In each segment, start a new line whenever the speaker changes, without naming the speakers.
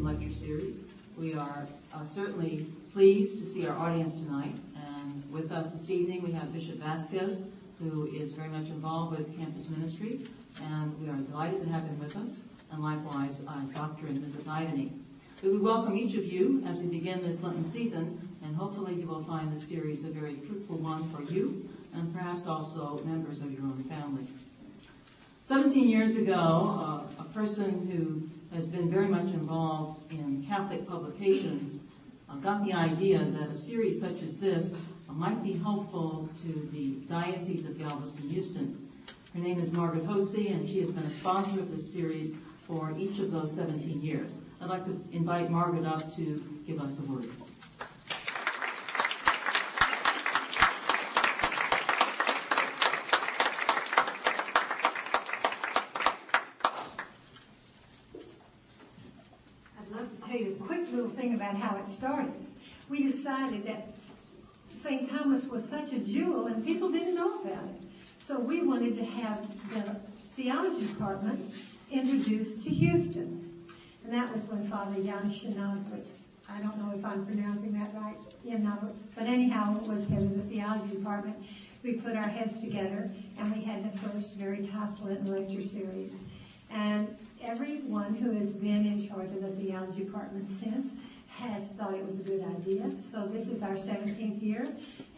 Lecture Series. We are certainly pleased to see our audience tonight. And with us this evening, we have Bishop Vasquez, who is very much involved with campus ministry. And we are delighted to have him with us. And likewise, Dr. and Mrs. Ivany. So we welcome each of you as we begin this Lenten season. And hopefully you will find this series a very fruitful one for you, and perhaps also members of your own family. 17 years ago, a person who has been very much involved in Catholic publications got the idea that a series such as this might be helpful to the Diocese of Galveston-Houston. Her name is Margaret Hotze, and she has been a sponsor of this series for each of those 17 years. I'd like to invite Margaret up to give us a word.
About how it started. We decided that St. Thomas was such a jewel and people didn't know about it. So we wanted to have the theology department introduced to Houston. And that was when Father Jan Shenanowitz, I don't know if I'm pronouncing that right, Janowitz, but anyhow, it was head of the theology department. We put our heads together and we had the first Veritas Lenten Lecture Series. And everyone who has been in charge of the theology department since has thought it was a good idea. So this is our 17th year,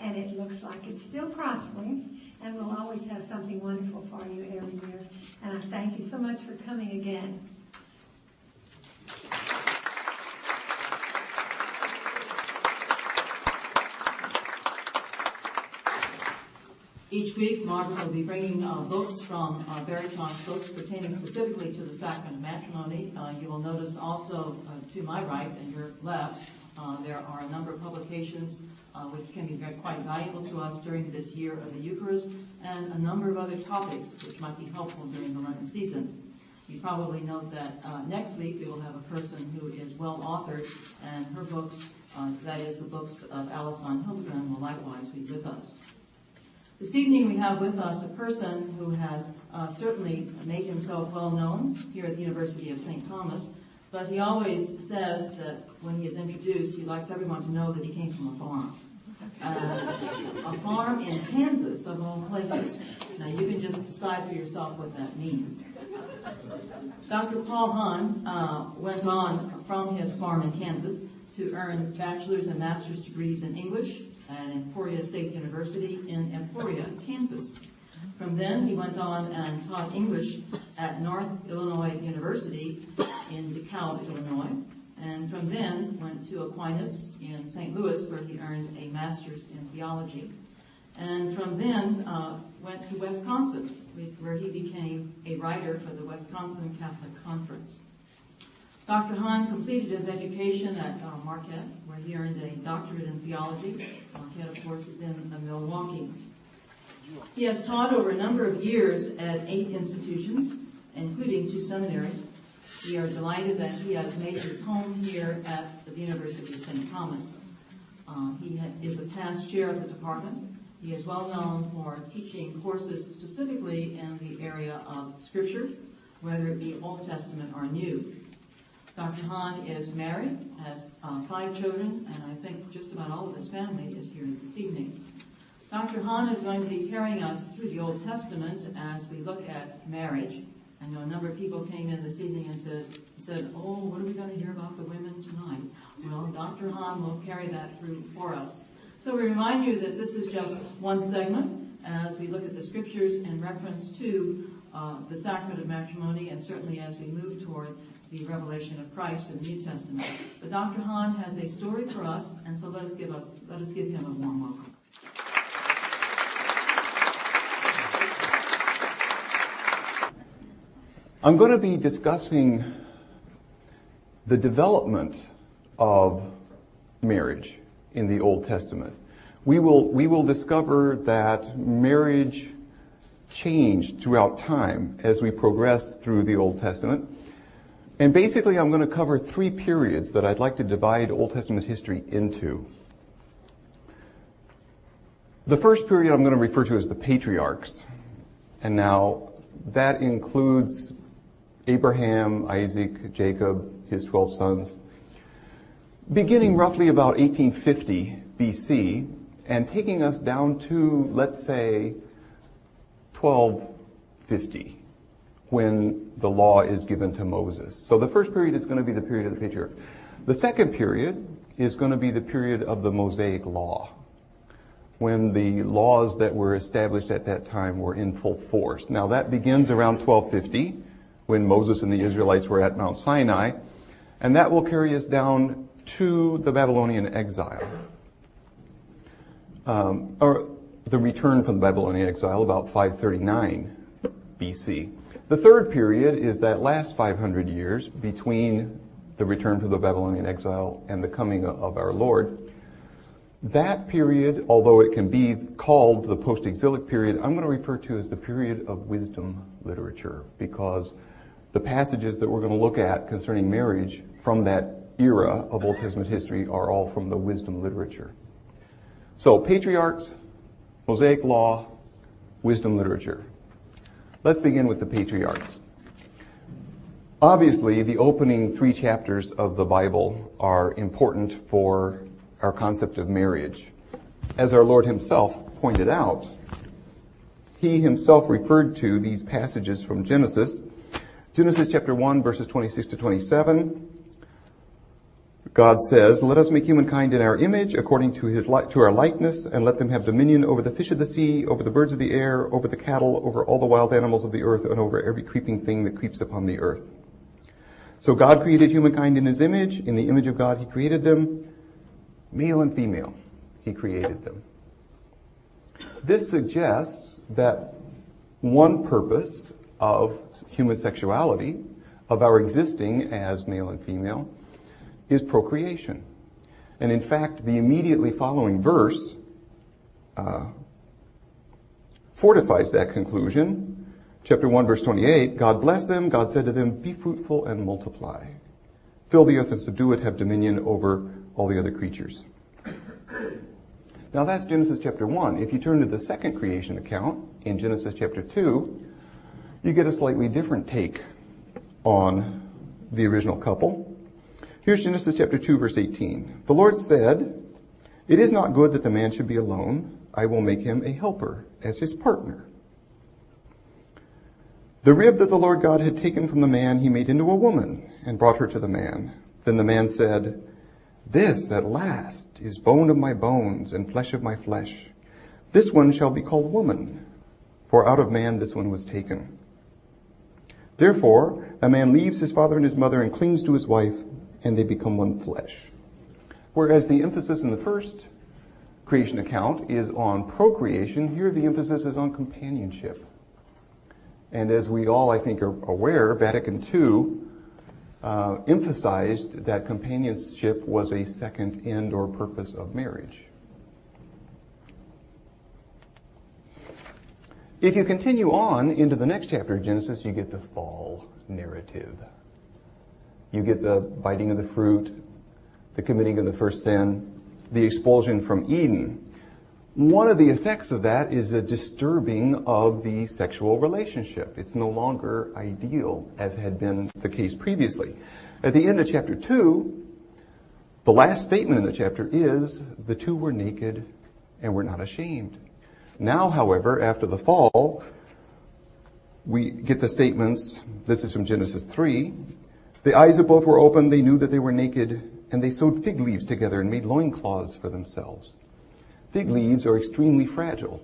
and it looks like it's still prospering, and we'll always have something wonderful for you every year. And I thank you so much for coming again.
Each week, Margaret will be bringing books from Veritas books pertaining specifically to the Sacrament of Matrimony. You will notice also to my right and your left, there are a number of publications which can be quite valuable to us during this year of the Eucharist, and a number of other topics which might be helpful during the Lenten season. You probably note that next week we will have a person who is well authored, and her books, that is the books of Alice von Hildegren, will likewise be with us. This evening we have with us a person who has certainly made himself well known here at the University of St. Thomas, but he always says that when he is introduced, he likes everyone to know that he came from a farm. A farm in Kansas, of all places. Now you can just decide for yourself what that means. Dr. Paul Hahn went on from his farm in Kansas to earn bachelor's and master's degrees in English at Emporia State University in Emporia, Kansas. From then, he went on and taught English at North Illinois University in DeKalb, Illinois. And from then, went to Aquinas in St. Louis, where he earned a master's in theology. And from then, went to Wisconsin, where he became a writer for the Wisconsin Catholic Conference. Dr. Hahn completed his education at Marquette, where he earned a doctorate in theology. Marquette, of course, is in Milwaukee. He has taught over a number of years at 8 institutions, including 2 seminaries. We are delighted that he has made his home here at the University of St. Thomas. He is a past chair of the department. He is well known for teaching courses specifically in the area of Scripture, whether the Old Testament or New. Dr. Hahn is married, has 5 children, and I think just about all of his family is here this evening. Dr. Hahn is going to be carrying us through the Old Testament as we look at marriage. I know a number of people came in this evening and said, oh, what are we going to hear about the women tonight? Well, Dr. Hahn will carry that through for us. So we remind you that this is just one segment as we look at the Scriptures in reference to the Sacrament of Matrimony, and certainly as we move toward the revelation of Christ in the New Testament. But Dr. Hahn has a story for us, and so let us give him a warm welcome.
I'm going to be discussing the development of marriage in the Old Testament. We will discover that marriage changed throughout time as we progress through the Old Testament. And basically, I'm going to cover 3 periods that I'd like to divide Old Testament history into. The first period I'm going to refer to as the patriarchs. And now that includes Abraham, Isaac, Jacob, his 12 sons, beginning roughly about 1850 BC and taking us down to, let's say, 1250, when the law is given to Moses. So the first period is going to be the period of the patriarchs. The second period is going to be the period of the Mosaic law, when the laws that were established at that time were in full force. Now that begins around 1250, when Moses and the Israelites were at Mount Sinai, and that will carry us down to the Babylonian exile, or the return from the Babylonian exile, about 539 BC. The third period is that last 500 years between the return from the Babylonian exile and the coming of our Lord. That period, although it can be called the post-exilic period, I'm going to refer to as the period of wisdom literature, because the passages that we're going to look at concerning marriage from that era of Old Testament history are all from the wisdom literature. So, patriarchs, Mosaic law, wisdom literature. Let's begin with the patriarchs. Obviously, the opening 3 chapters of the Bible are important for our concept of marriage. As our Lord himself pointed out, he himself referred to these passages from Genesis. Genesis chapter 1, verses 26 to 27. God says, "Let us make humankind in our image, according to our likeness, and let them have dominion over the fish of the sea, over the birds of the air, over the cattle, over all the wild animals of the earth, and over every creeping thing that creeps upon the earth." So God created humankind in his image. In the image of God he created them. Male and female, he created them. This suggests that one purpose of human sexuality, of our existing as male and female, is procreation. And in fact, the immediately following verse fortifies that conclusion. Chapter 1, verse 28, God blessed them. God said to them, "Be fruitful and multiply. Fill the earth and subdue it. Have dominion over all the other creatures." Now that's Genesis chapter 1. If you turn to the second creation account in Genesis chapter 2, you get a slightly different take on the original couple. Here's Genesis chapter 2, verse 18. "The Lord said, 'It is not good that the man should be alone. I will make him a helper as his partner.' The rib that the Lord God had taken from the man he made into a woman and brought her to the man. Then the man said, 'This at last is bone of my bones and flesh of my flesh. This one shall be called woman, for out of man this one was taken.' Therefore, a man leaves his father and his mother and clings to his wife, and they become one flesh." Whereas the emphasis in the first creation account is on procreation, here the emphasis is on companionship. And as we all, I think, are aware, Vatican II emphasized that companionship was a second end or purpose of marriage. If you continue on into the next chapter of Genesis, you get the fall narrative. You get the biting of the fruit, the committing of the first sin, the expulsion from Eden. One of the effects of that is a disturbing of the sexual relationship. It's no longer ideal, as had been the case previously. At the end of chapter 2, the last statement in the chapter is, "The two were naked and were not ashamed." Now, however, after the fall, we get the statements, this is from Genesis 3, "The eyes of both were opened, they knew that they were naked, and they sewed fig leaves together and made loincloths for themselves." Fig leaves are extremely fragile.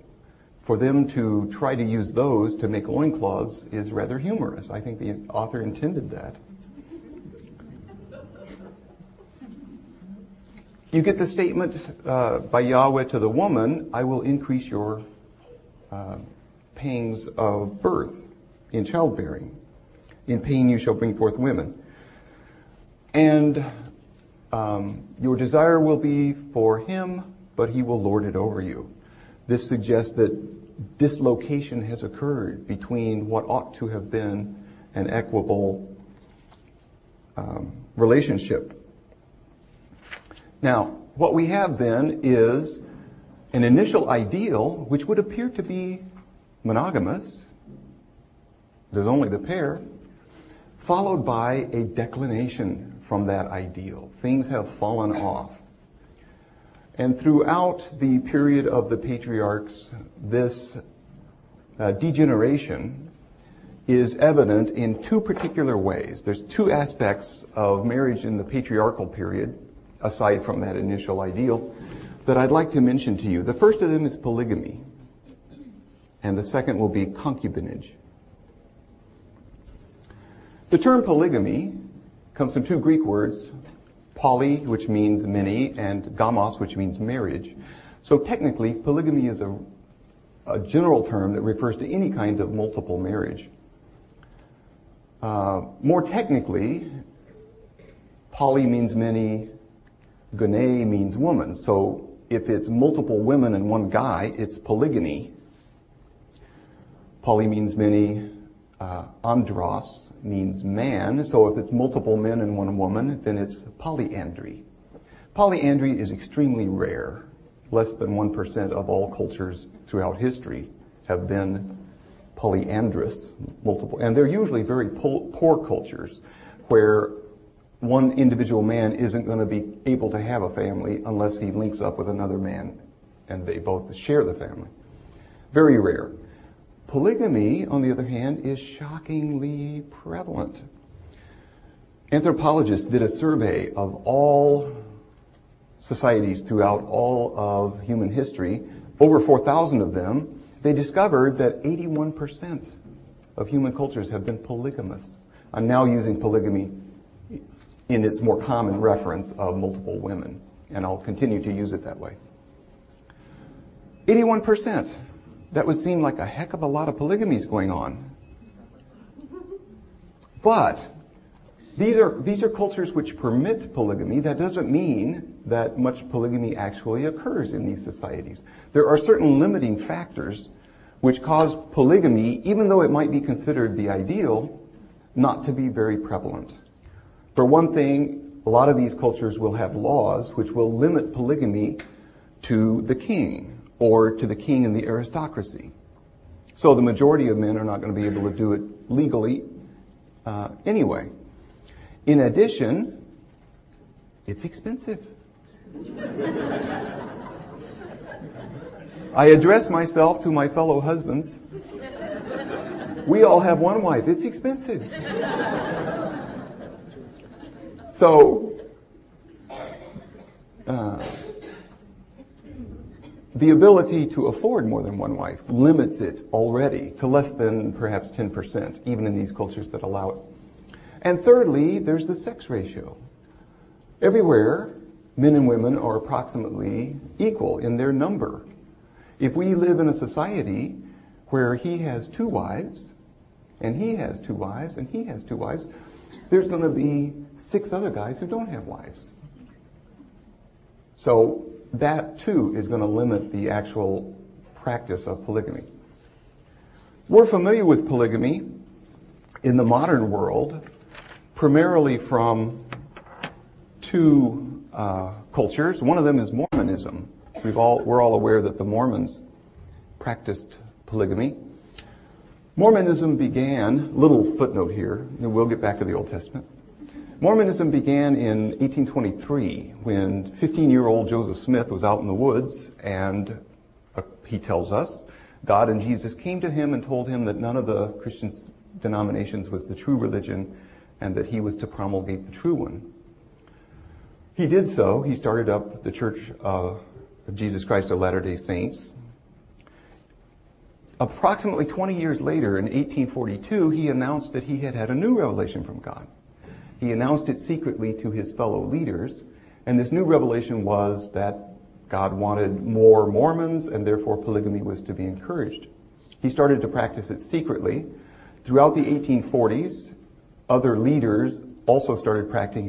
For them to try to use those to make loincloths is rather humorous. I think the author intended that. You get the statement by Yahweh to the woman, "I will increase your pangs of birth in childbearing. In pain you shall bring forth women. And your desire will be for him, but he will lord it over you." This suggests that dislocation has occurred between what ought to have been an equable relationship. Now, what we have then is an initial ideal which would appear to be monogamous. There's only the pair, followed by a declination from that ideal. Things have fallen off. And throughout the period of the patriarchs, this degeneration is evident in two particular ways. There's two aspects of marriage in the patriarchal period, aside from that initial ideal, that I'd like to mention to you. The first of them is polygamy, and the second will be concubinage. The term polygamy comes from two Greek words, poly, which means many, and gamos, which means marriage. So technically, polygamy is a general term that refers to any kind of multiple marriage. More technically, poly means many, gone means woman. So if it's multiple women and one guy, it's polygyny. Poly means many, andros means man. So if it's multiple men and one woman, then it's polyandry. Polyandry is extremely rare. Less than 1% of all cultures throughout history have been polyandrous, multiple. And they're usually very poor cultures where one individual man isn't going to be able to have a family unless he links up with another man and they both share the family. Very rare. Polygamy, on the other hand, is shockingly prevalent. Anthropologists did a survey of all societies throughout all of human history, over 4,000 of them. They discovered that 81% of human cultures have been polygamous. I'm now using polygamy in its more common reference of multiple women, and I'll continue to use it that way. 81%. That would seem like a heck of a lot of polygamies going on. But these are cultures which permit polygamy. That doesn't mean that much polygamy actually occurs in these societies. There are certain limiting factors which cause polygamy, even though it might be considered the ideal, not to be very prevalent. For one thing, a lot of these cultures will have laws which will limit polygamy to the king or to the king and the aristocracy. So the majority of men are not going to be able to do it legally anyway. In addition, it's expensive. I address myself to my fellow husbands. We all have one wife. It's expensive. So, the ability to afford more than one wife limits it already to less than perhaps 10%, even in these cultures that allow it. And thirdly, there's the sex ratio. Everywhere, men and women are approximately equal in their number. If we live in a society where he has two wives, and he has two wives, and he has two wives, there's going to be 6 other guys who don't have wives. So that too is going to limit the actual practice of polygamy. We're familiar with polygamy in the modern world primarily from two cultures. One of them is Mormonism. We're all aware that the Mormons practiced polygamy. Mormonism began, little footnote here, and we'll get back to the Old Testament. Mormonism began in 1823 when 15-year-old Joseph Smith was out in the woods, and he tells us God and Jesus came to him and told him that none of the Christian denominations was the true religion and that he was to promulgate the true one. He did so. He started up the Church of Jesus Christ of Latter-day Saints. Approximately 20 years later, in 1842, he announced that he had had a new revelation from God. He announced it secretly to his fellow leaders, and this new revelation was that God wanted more Mormons, and therefore polygamy was to be encouraged. He started to practice it secretly. Throughout the 1840s, other leaders also started practicing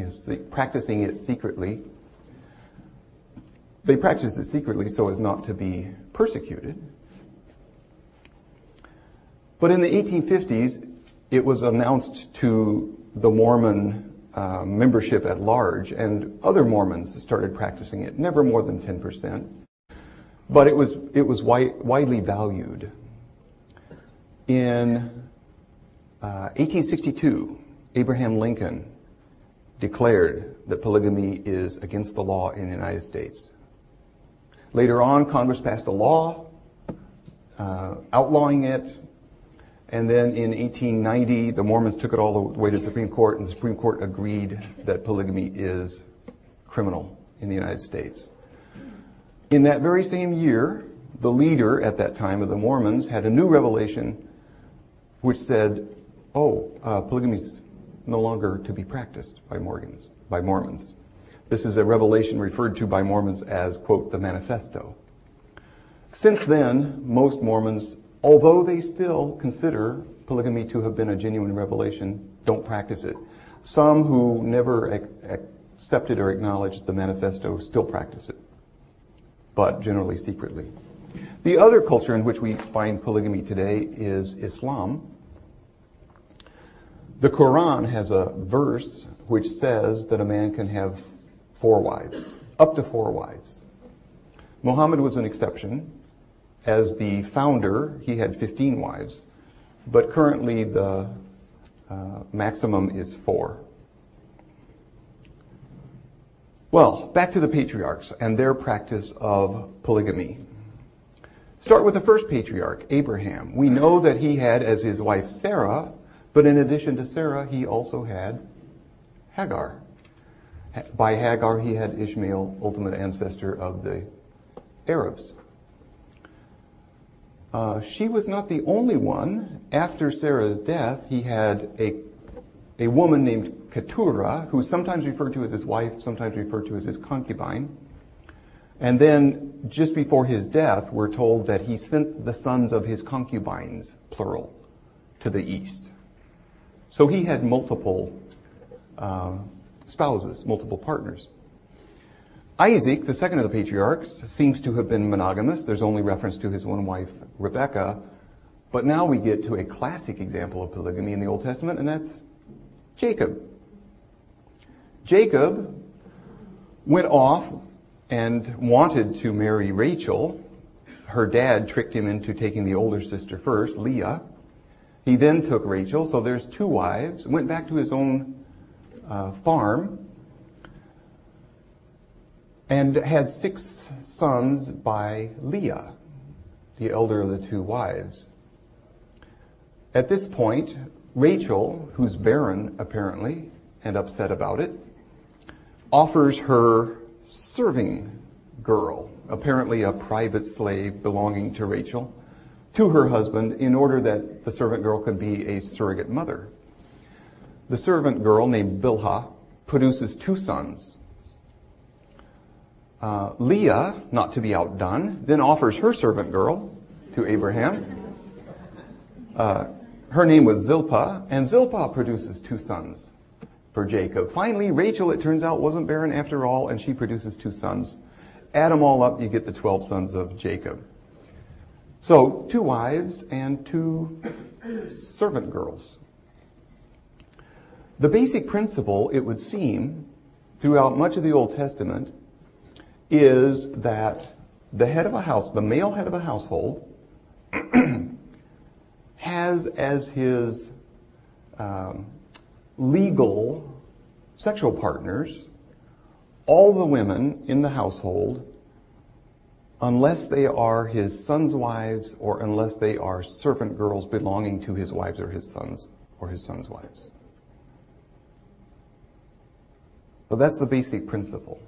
it secretly. They practiced it secretly so as not to be persecuted. But in the 1850s, it was announced to the Mormon membership at large, and other Mormons started practicing it, never more than 10%. But it was widely valued. In 1862, Abraham Lincoln declared that polygamy is against the law in the United States. Later on, Congress passed a law outlawing it, and then in 1890, the Mormons took it all the way to the Supreme Court, and the Supreme Court agreed that polygamy is criminal in the United States. In that very same year, the leader at that time of the Mormons had a new revelation which said, polygamy is no longer to be practiced by Mormons. This is a revelation referred to by Mormons as, quote, the Manifesto. Since then, most Mormons, although they still consider polygamy to have been a genuine revelation, don't practice it. Some who never accepted or acknowledged the Manifesto still practice it, but generally secretly. The other culture in which we find polygamy today is Islam. The Quran has a verse which says that a man can have 4 wives, up to 4 wives. Muhammad was an exception. As the founder, he had 15 wives, but currently the maximum is 4. Well, back to the patriarchs and their practice of polygamy. Start with the first patriarch, Abraham. We know that he had as his wife Sarah, but in addition to Sarah, he also had Hagar. By Hagar, he had Ishmael, ultimate ancestor of the Arabs. She was not the only one. After Sarah's death, he had a woman named Keturah, who's sometimes referred to as his wife, sometimes referred to as his concubine. And then, just before his death, we're told that he sent the sons of his concubines, plural, to the east. So he had multiple spouses, multiple partners. Isaac, the second of the patriarchs, seems to have been monogamous. There's only reference to his one wife, Rebekah. But now we get to a classic example of polygamy in the Old Testament, and that's Jacob. Jacob went off and wanted to marry Rachel. Her dad tricked him into taking the older sister first, Leah. He then took Rachel, so there's 2 wives, went back to his own farm, and had 6 sons by Leah, the elder of the 2 wives. At this point, Rachel, who's barren apparently, and upset about it, offers her serving girl, apparently a private slave belonging to Rachel, to her husband in order that the servant girl could be a surrogate mother. The servant girl, named Bilhah, produces 2 sons. Leah, not to be outdone, then offers her servant girl to Abraham. Her name was Zilpah, and Zilpah produces 2 sons for Jacob. Finally, Rachel, it turns out, wasn't barren after all, and she produces 2 sons. Add them all up, you get the 12 sons of Jacob. So, 2 wives and 2 servant girls. The basic principle, it would seem, throughout much of the Old Testament, is that the head of a house, the male head of a household, has as his legal sexual partners all the women in the household, unless they are his sons' wives or unless they are servant girls belonging to his wives or his sons' wives. So that's the basic principle.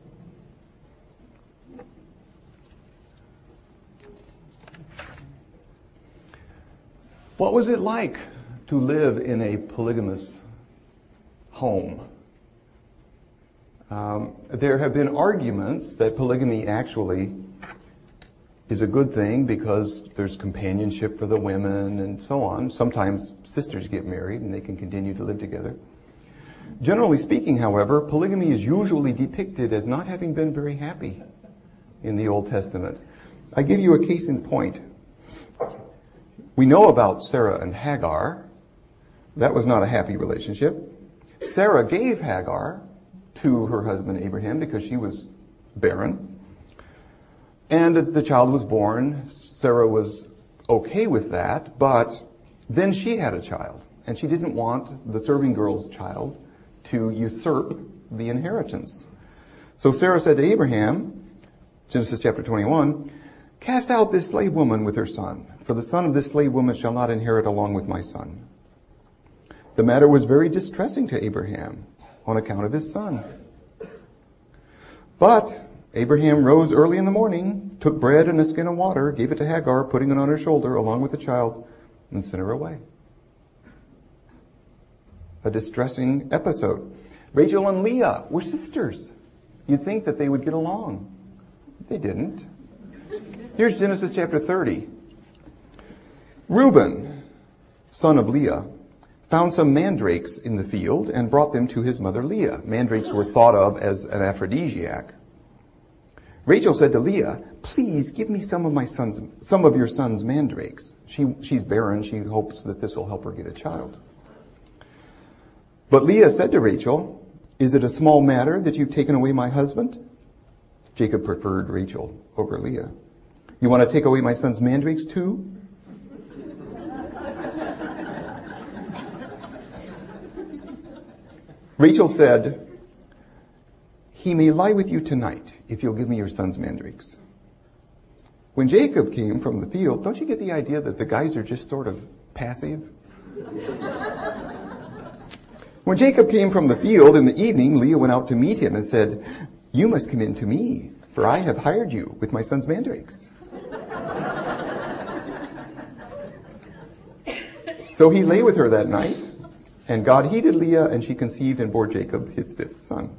What was it like to live in a polygamous home? There have been arguments that polygamy actually is a good thing because there's companionship for the women and so on. Sometimes sisters get married and they can continue to live together. Generally speaking, however, polygamy is usually depicted as not having been very happy in the Old Testament. I give you a case in point. We know about Sarah and Hagar. That was not a happy relationship. Sarah gave Hagar to her husband Abraham because she was barren. And the child was born. Sarah was okay with that, but then she had a child. And she didn't want the serving girl's child to usurp the inheritance. So Sarah said to Abraham, Genesis chapter 21, "Cast out this slave woman with her son, for the son of this slave woman shall not inherit along with my son." The matter was very distressing to Abraham on account of his son. But Abraham rose early in the morning, took bread and a skin of water, gave it to Hagar, putting it on her shoulder along with the child, and sent her away. A distressing episode. Rachel and Leah were sisters. You'd think that they would get along. They didn't. Here's Genesis chapter 30. Reuben, son of Leah, found some mandrakes in the field and brought them to his mother Leah. Mandrakes were thought of as an aphrodisiac. Rachel said to Leah, "Please give me some of your son's mandrakes." She's barren. She hopes that this will help her get a child. But Leah said to Rachel, "Is it a small matter that you've taken away my husband?" Jacob preferred Rachel over Leah. "You want to take away my son's mandrakes too?" Rachel said, "He may lie with you tonight if you'll give me your son's mandrakes." When Jacob came from the field, don't you get the idea that the guys are just sort of passive? When Jacob came from the field in the evening, Leah went out to meet him and said, "You must come in to me, for I have hired you with my son's mandrakes." So he lay with her that night, and God heeded Leah, and she conceived and bore Jacob his fifth son.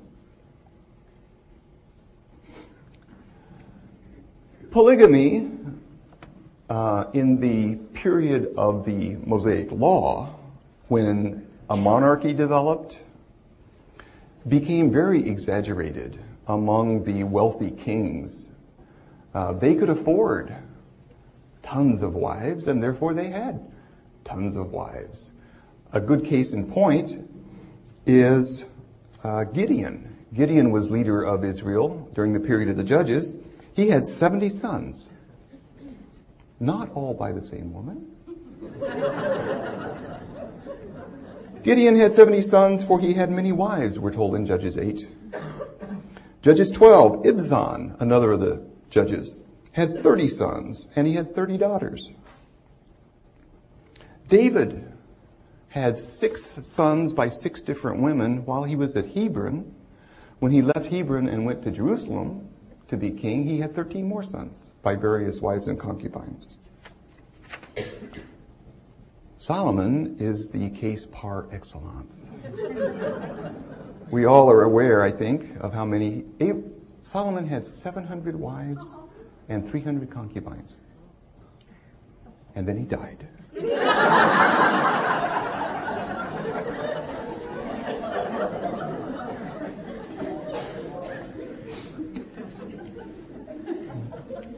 Polygamy in the period of the Mosaic Law, when a monarchy developed, became very exaggerated among the wealthy kings. They could afford tons of wives, and therefore they had tons of wives. A good case in point is Gideon. Gideon was leader of Israel during the period of the Judges. He had 70 sons, not all by the same woman. Gideon had 70 sons, for he had many wives, we're told in Judges 8. Judges 12, Ibzan, another of the judges, had 30 sons, and he had 30 daughters. David had 6 sons by 6 different women while he was at Hebron. When he left Hebron and went to Jerusalem to be king, he had 13 more sons by various wives and concubines. Solomon is the case par excellence. We all are aware, I think, of how many. Solomon had 700 wives and 300 concubines. And then he died.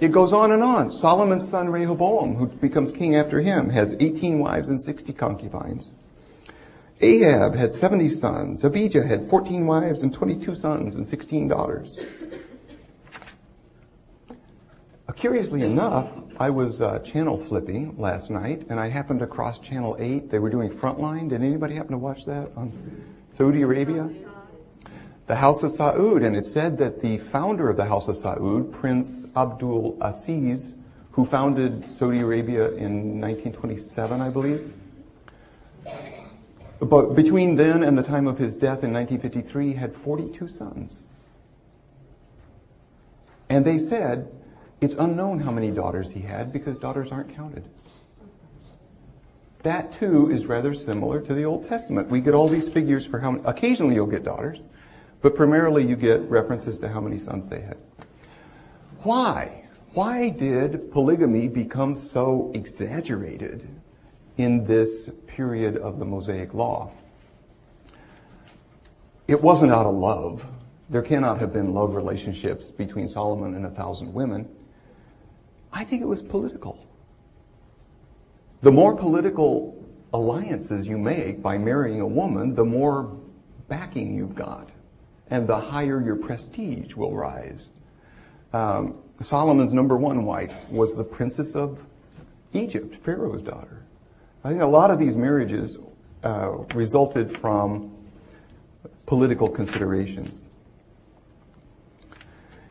It goes on and on. Solomon's son Rehoboam, who becomes king after him, has 18 wives and 60 concubines. Ahab had 70 sons. Abijah had 14 wives and 22 sons and 16 daughters. Curiously enough, I was channel flipping last night, and I happened to cross channel 8. They were doing Frontline. Did anybody happen to watch that on Saudi Arabia? The House of Saud, and it said that the founder of the House of Saud, Prince Abdul Aziz, who founded Saudi Arabia in 1927, I believe. But between then and the time of his death in 1953, had 42 sons. And they said it's unknown how many daughters he had because daughters aren't counted. That too is rather similar to the Old Testament. We get all these figures for how many, occasionally you'll get daughters, but primarily you get references to how many sons they had. Why? Why did polygamy become so exaggerated in this period of the Mosaic Law? It wasn't out of love. There cannot have been love relationships between Solomon and 1,000 women. I think it was political. The more political alliances you make by marrying a woman, the more backing you've got, and the higher your prestige will rise. Solomon's number one wife was the princess of Egypt, Pharaoh's daughter. I think a lot of these marriages resulted from political considerations.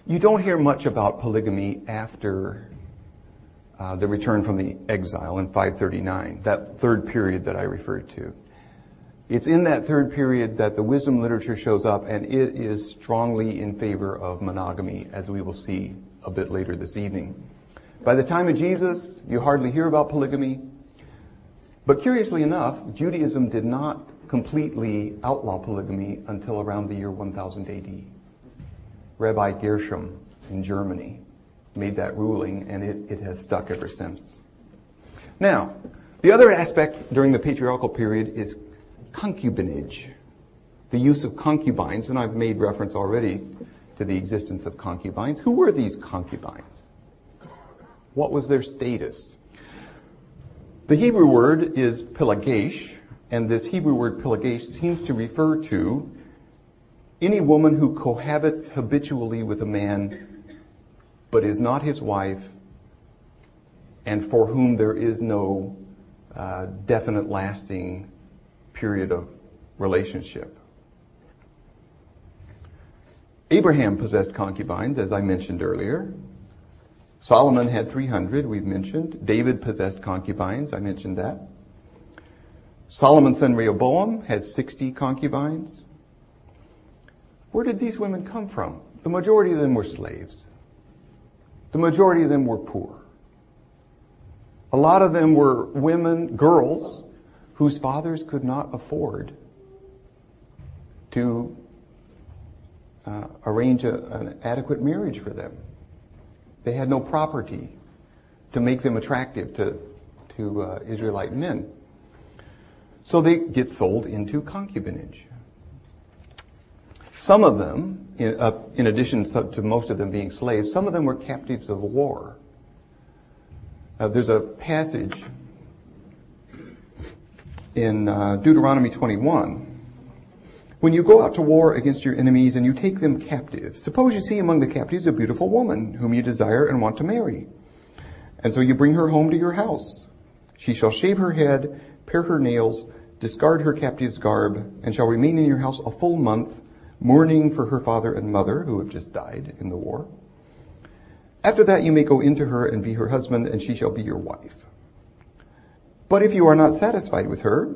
You don't hear much about polygamy after the return from the exile in 539, that third period that I referred to. It's in that third period that the wisdom literature shows up, and it is strongly in favor of monogamy, as we will see a bit later this evening. By the time of Jesus, you hardly hear about polygamy. But curiously enough, Judaism did not completely outlaw polygamy until around the year 1000 AD. Rabbi Gershom in Germany made that ruling, and it has stuck ever since. Now, the other aspect during the patriarchal period is concubinage, the use of concubines, and I've made reference already to the existence of concubines. Who were these concubines? What was their status? The Hebrew word is pilagesh, and this Hebrew word pilagesh seems to refer to any woman who cohabits habitually with a man but is not his wife and for whom there is no definite lasting period of relationship. Abraham possessed concubines, as I mentioned earlier. Solomon had 300, we've mentioned. David possessed concubines, I mentioned that. Solomon's son Rehoboam had 60 concubines. Where did these women come from? The majority of them were slaves. The majority of them were poor. A lot of them were women, girls, whose fathers could not afford to arrange an adequate marriage for them. They had no property to make them attractive to Israelite men. So they get sold into concubinage. Some of them, in addition to most of them being slaves, some of them were captives of war. There's a passage in Deuteronomy 21. When you go out to war against your enemies and you take them captive, suppose you see among the captives a beautiful woman whom you desire and want to marry. And so you bring her home to your house. She shall shave her head, pare her nails, discard her captive's garb, and shall remain in your house a full month, mourning for her father and mother who have just died in the war. After that you may go into her and be her husband, and she shall be your wife. But if you are not satisfied with her,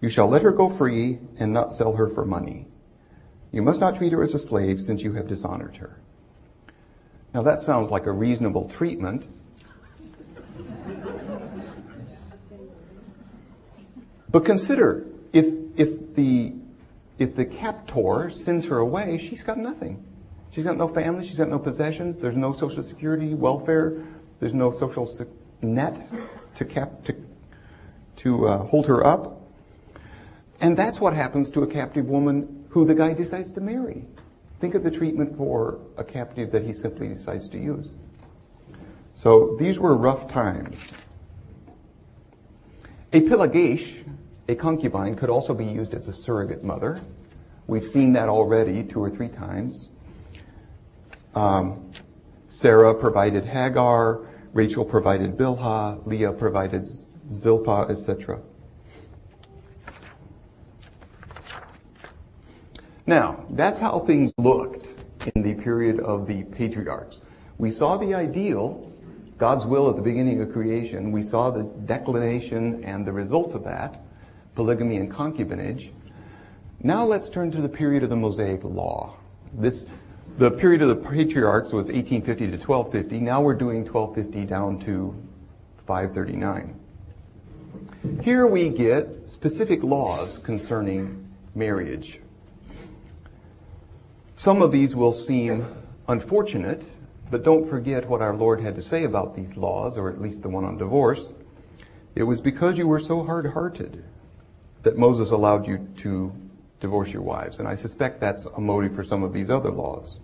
you shall let her go free and not sell her for money. You must not treat her as a slave, since you have dishonored her. Now that sounds like a reasonable treatment. But consider, if the captor sends her away, she's got nothing. She's got no family, she's got no possessions, there's no social security, welfare, there's no social net to hold her up. And that's what happens to a captive woman who the guy decides to marry. Think of the treatment for a captive that he simply decides to use. So these were rough times. A pilagesh, a concubine, could also be used as a surrogate mother. We've seen that already 2 or 3 times. Sarah provided Hagar, Rachel provided Bilhah, Leah provided Zilpah, etc. Now, that's how things looked in the period of the patriarchs. We saw the ideal, God's will at the beginning of creation. We saw the declination and the results of that, polygamy and concubinage. Now let's turn to the period of the Mosaic Law. The period of the patriarchs was 1850 to 1250. Now we're doing 1250 down to 539. Here we get specific laws concerning marriage. Some of these will seem unfortunate, but don't forget what our Lord had to say about these laws, or at least the one on divorce. It was because you were so hard-hearted that Moses allowed you to divorce your wives. And I suspect that's a motive for some of these other laws.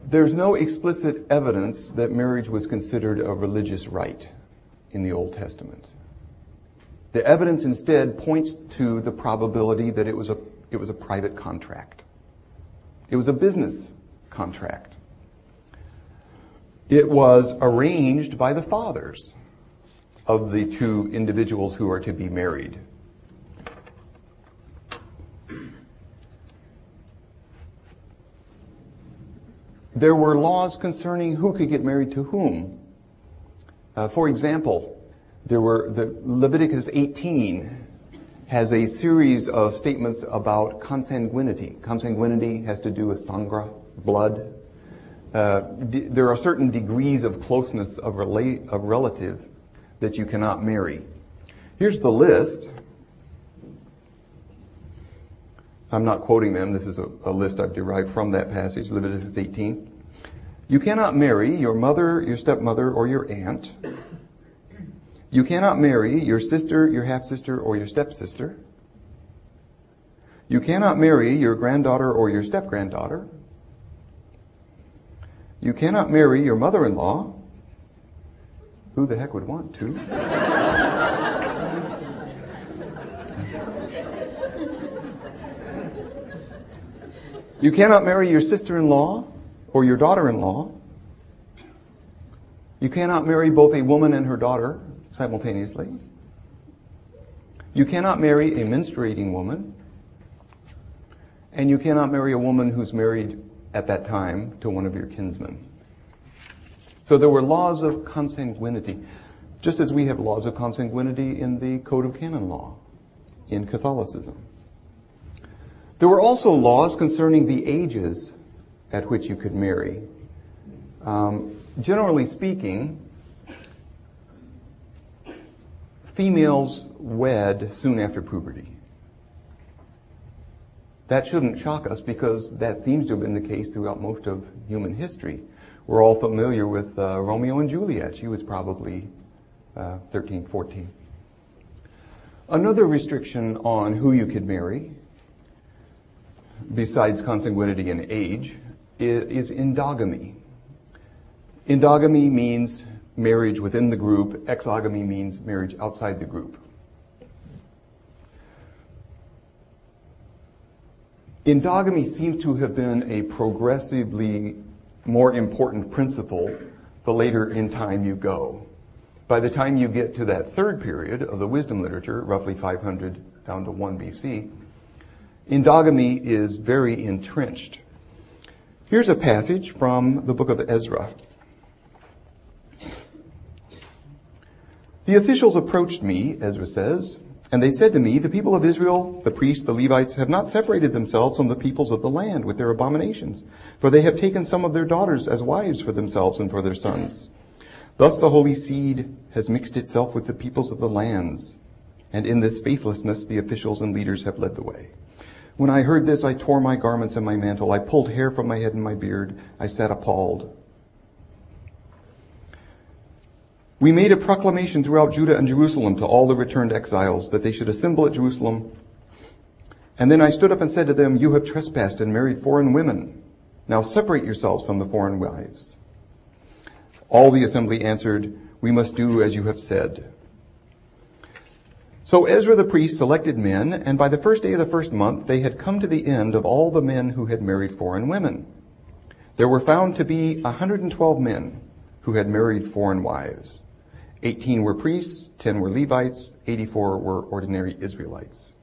There's no explicit evidence that marriage was considered a religious rite in the Old Testament. The evidence instead points to the probability that it was a private contract. It was a business contract. It was arranged by the fathers of the 2 individuals who are to be married. There were laws concerning who could get married to whom. For example, the Leviticus 18 has a series of statements about consanguinity. Consanguinity has to do with sangra, blood. There are certain degrees of closeness of relative that you cannot marry. Here's the list. I'm not quoting them. This is a list I've derived from that passage, Leviticus 18. You cannot marry your mother, your stepmother, or your aunt. You cannot marry your sister, your half-sister, or your stepsister. You cannot marry your granddaughter or your step-granddaughter. You cannot marry your mother-in-law. Who the heck would want to? You cannot marry your sister-in-law or your daughter-in-law. You cannot marry both a woman and her daughter simultaneously. You cannot marry a menstruating woman. And you cannot marry a woman who's married at that time to one of your kinsmen. So there were laws of consanguinity, just as we have laws of consanguinity in the Code of Canon Law in Catholicism. There were also laws concerning the ages at which you could marry. Generally speaking, females wed soon after puberty. That shouldn't shock us because that seems to have been the case throughout most of human history. We're all familiar with Romeo and Juliet. She was probably 13, 14. Another restriction on who you could marry, besides consanguinity and age, is endogamy. Endogamy means marriage within the group. Exogamy means marriage outside the group. Endogamy seems to have been a progressively more important principle the later in time you go. By the time you get to that third period of the wisdom literature, roughly 500 down to 1 BC, endogamy is very entrenched. Here's a passage from the book of Ezra. The officials approached me, Ezra says, and they said to me, the people of Israel, the priests, the Levites, have not separated themselves from the peoples of the land with their abominations, for they have taken some of their daughters as wives for themselves and for their sons. Thus the holy seed has mixed itself with the peoples of the lands, and in this faithlessness the officials and leaders have led the way. When I heard this, I tore my garments and my mantle. I pulled hair from my head and my beard. I sat appalled. We made a proclamation throughout Judah and Jerusalem to all the returned exiles that they should assemble at Jerusalem. And then I stood up and said to them, you have trespassed and married foreign women. Now separate yourselves from the foreign wives. All the assembly answered, we must do as you have said. So Ezra the priest selected men, and by the first day of the first month, they had come to the end of all the men who had married foreign women. There were found to be 112 men who had married foreign wives. 18 were priests, 10 were Levites, 84 were ordinary Israelites.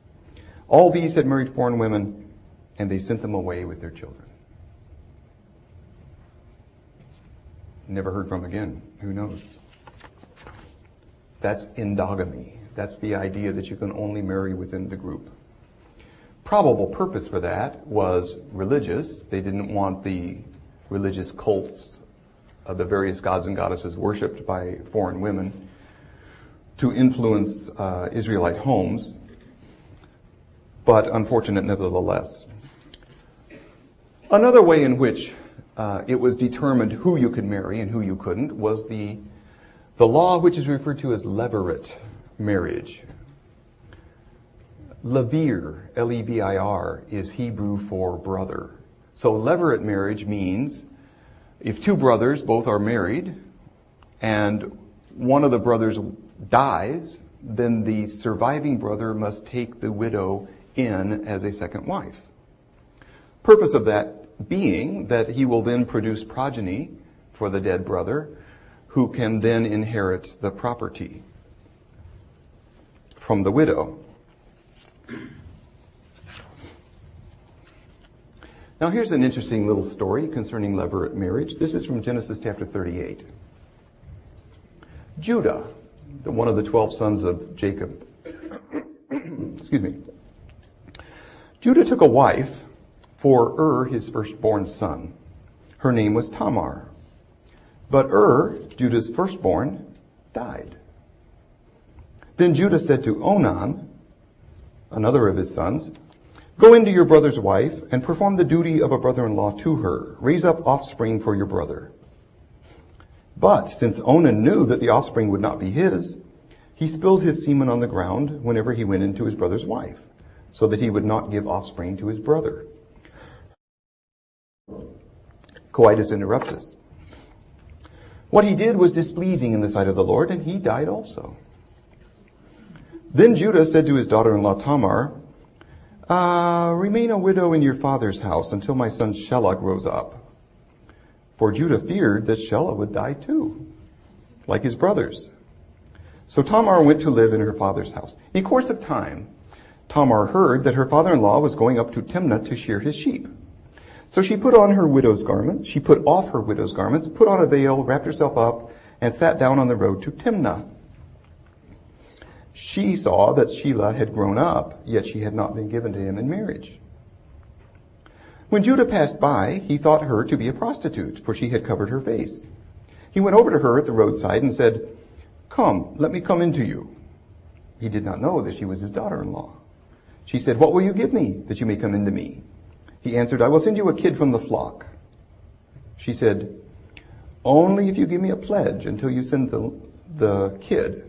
All these had married foreign women, and they sent them away with their children. Never heard from again. Who knows? That's endogamy. That's the idea that you can only marry within the group. Probable purpose for that was religious. They didn't want the religious cults of the various gods and goddesses worshipped by foreign women to influence Israelite homes, but unfortunate nevertheless. Another way in which it was determined who you could marry and who you couldn't was the law which is referred to as levirate marriage. Levir, L-E-V-I-R, is Hebrew for brother. So levirate marriage means if two brothers both are married and one of the brothers dies, then the surviving brother must take the widow in as a second wife. Purpose of that being that he will then produce progeny for the dead brother who can then inherit the property from the widow. Now here's an interesting little story concerning levirate marriage. This is from Genesis chapter 38. Judah, one of the 12 sons of Jacob, excuse me. Judah took a wife for his firstborn son. Her name was Tamar. But Judah's firstborn, died. Then Judah said to Onan, another of his sons, "Go into your brother's wife and perform the duty of a brother-in-law to her. Raise up offspring for your brother." But since Onan knew that the offspring would not be his, he spilled his semen on the ground whenever he went into his brother's wife, so that he would not give offspring to his brother. Coitus interruptus. What he did was displeasing in the sight of the Lord, and he died also. Then Judah said to his daughter-in-law Tamar, "Remain a widow in your father's house until my son Shelah grows up." For Judah feared that Shelah would die too, like his brothers. So Tamar went to live in her father's house. In course of time, Tamar heard that her father-in-law was going up to Timnah to shear his sheep. So she put on her widow's garment. She put off her widow's garments, put on a veil, wrapped herself up, and sat down on the road to Timnah. She saw that Shelah had grown up, yet she had not been given to him in marriage. When Judah passed by, he thought her to be a prostitute, for she had covered her face. He went over to her at the roadside and said, "Come, let me come into you." He did not know that she was his daughter-in-law. She said, "What will you give me that you may come into me?" He answered, "I will send you a kid from the flock." She said, "Only if you give me a pledge until you send the kid."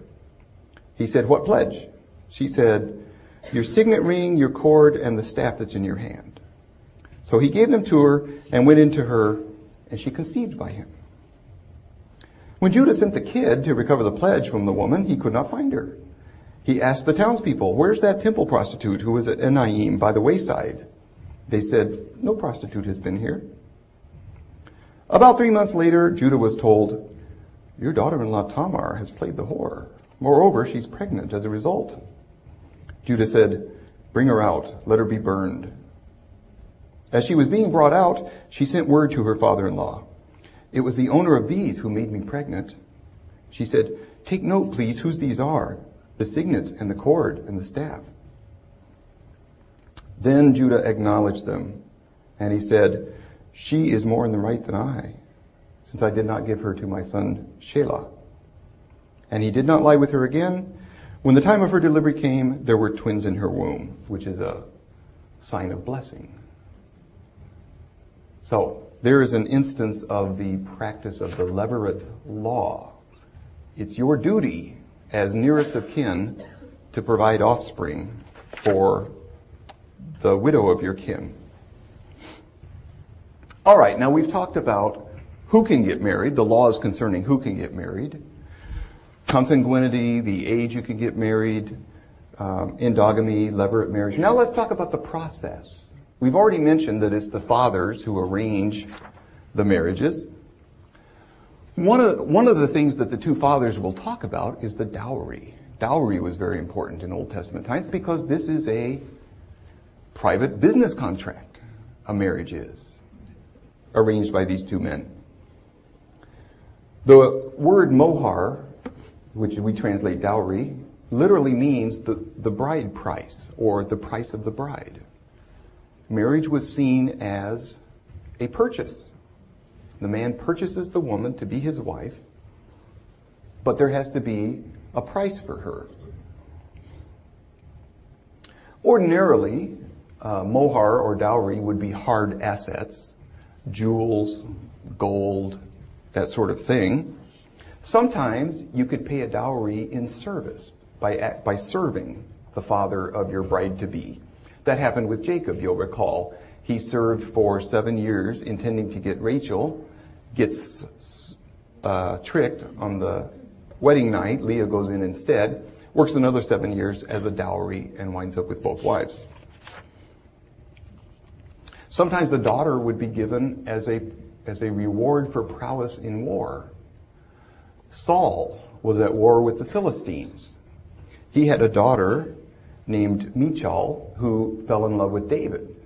He said, "What pledge?" She said, "Your signet ring, your cord, and the staff that's in your hand." So he gave them to her and went into her, and she conceived by him. When Judah sent the kid to recover the pledge from the woman, he could not find her. He asked the townspeople, "Where's that temple prostitute who was at Enaim by the wayside?" They said, "No prostitute has been here." About 3 months later, Judah was told, "Your daughter-in-law Tamar has played the whore. Moreover, she's pregnant as a result." Judah said, "Bring her out, let her be burned." As she was being brought out, she sent word to her father-in-law, "It was the owner of these who made me pregnant." She said, "Take note, please, whose these are, the signet and the cord and the staff." Then Judah acknowledged them, and he said, "She is more in the right than I, since I did not give her to my son Shelah." And he did not lie with her again. When the time of her delivery came, there were twins in her womb, which is a sign of blessing. So there is an instance of the practice of the levirate law. It's your duty as nearest of kin to provide offspring for the widow of your kin. All right, now we've talked about who can get married, the laws concerning who can get married, consanguinity, the age you can get married, endogamy, levirate marriage. Now let's talk about the process. We've already mentioned that it's the fathers who arrange the marriages. One of the things that the two fathers will talk about is the dowry. Dowry was very important in Old Testament times because this is a private business contract. A marriage is arranged by these two men. The word mohar, which we translate dowry, literally means the bride price or the price of the bride. Marriage was seen as a purchase. The man purchases the woman to be his wife, but there has to be a price for her. Ordinarily, mohar or dowry would be hard assets, jewels, gold, that sort of thing. Sometimes you could pay a dowry in service by serving the father of your bride-to-be. That happened with Jacob, you'll recall. He served for 7 years intending to get Rachel, gets tricked on the wedding night. Leah goes in instead, works another 7 years as a dowry, and winds up with both wives. Sometimes a daughter would be given as a reward for prowess in war. Saul was at war with the Philistines. He had a daughter named Michal who fell in love with David.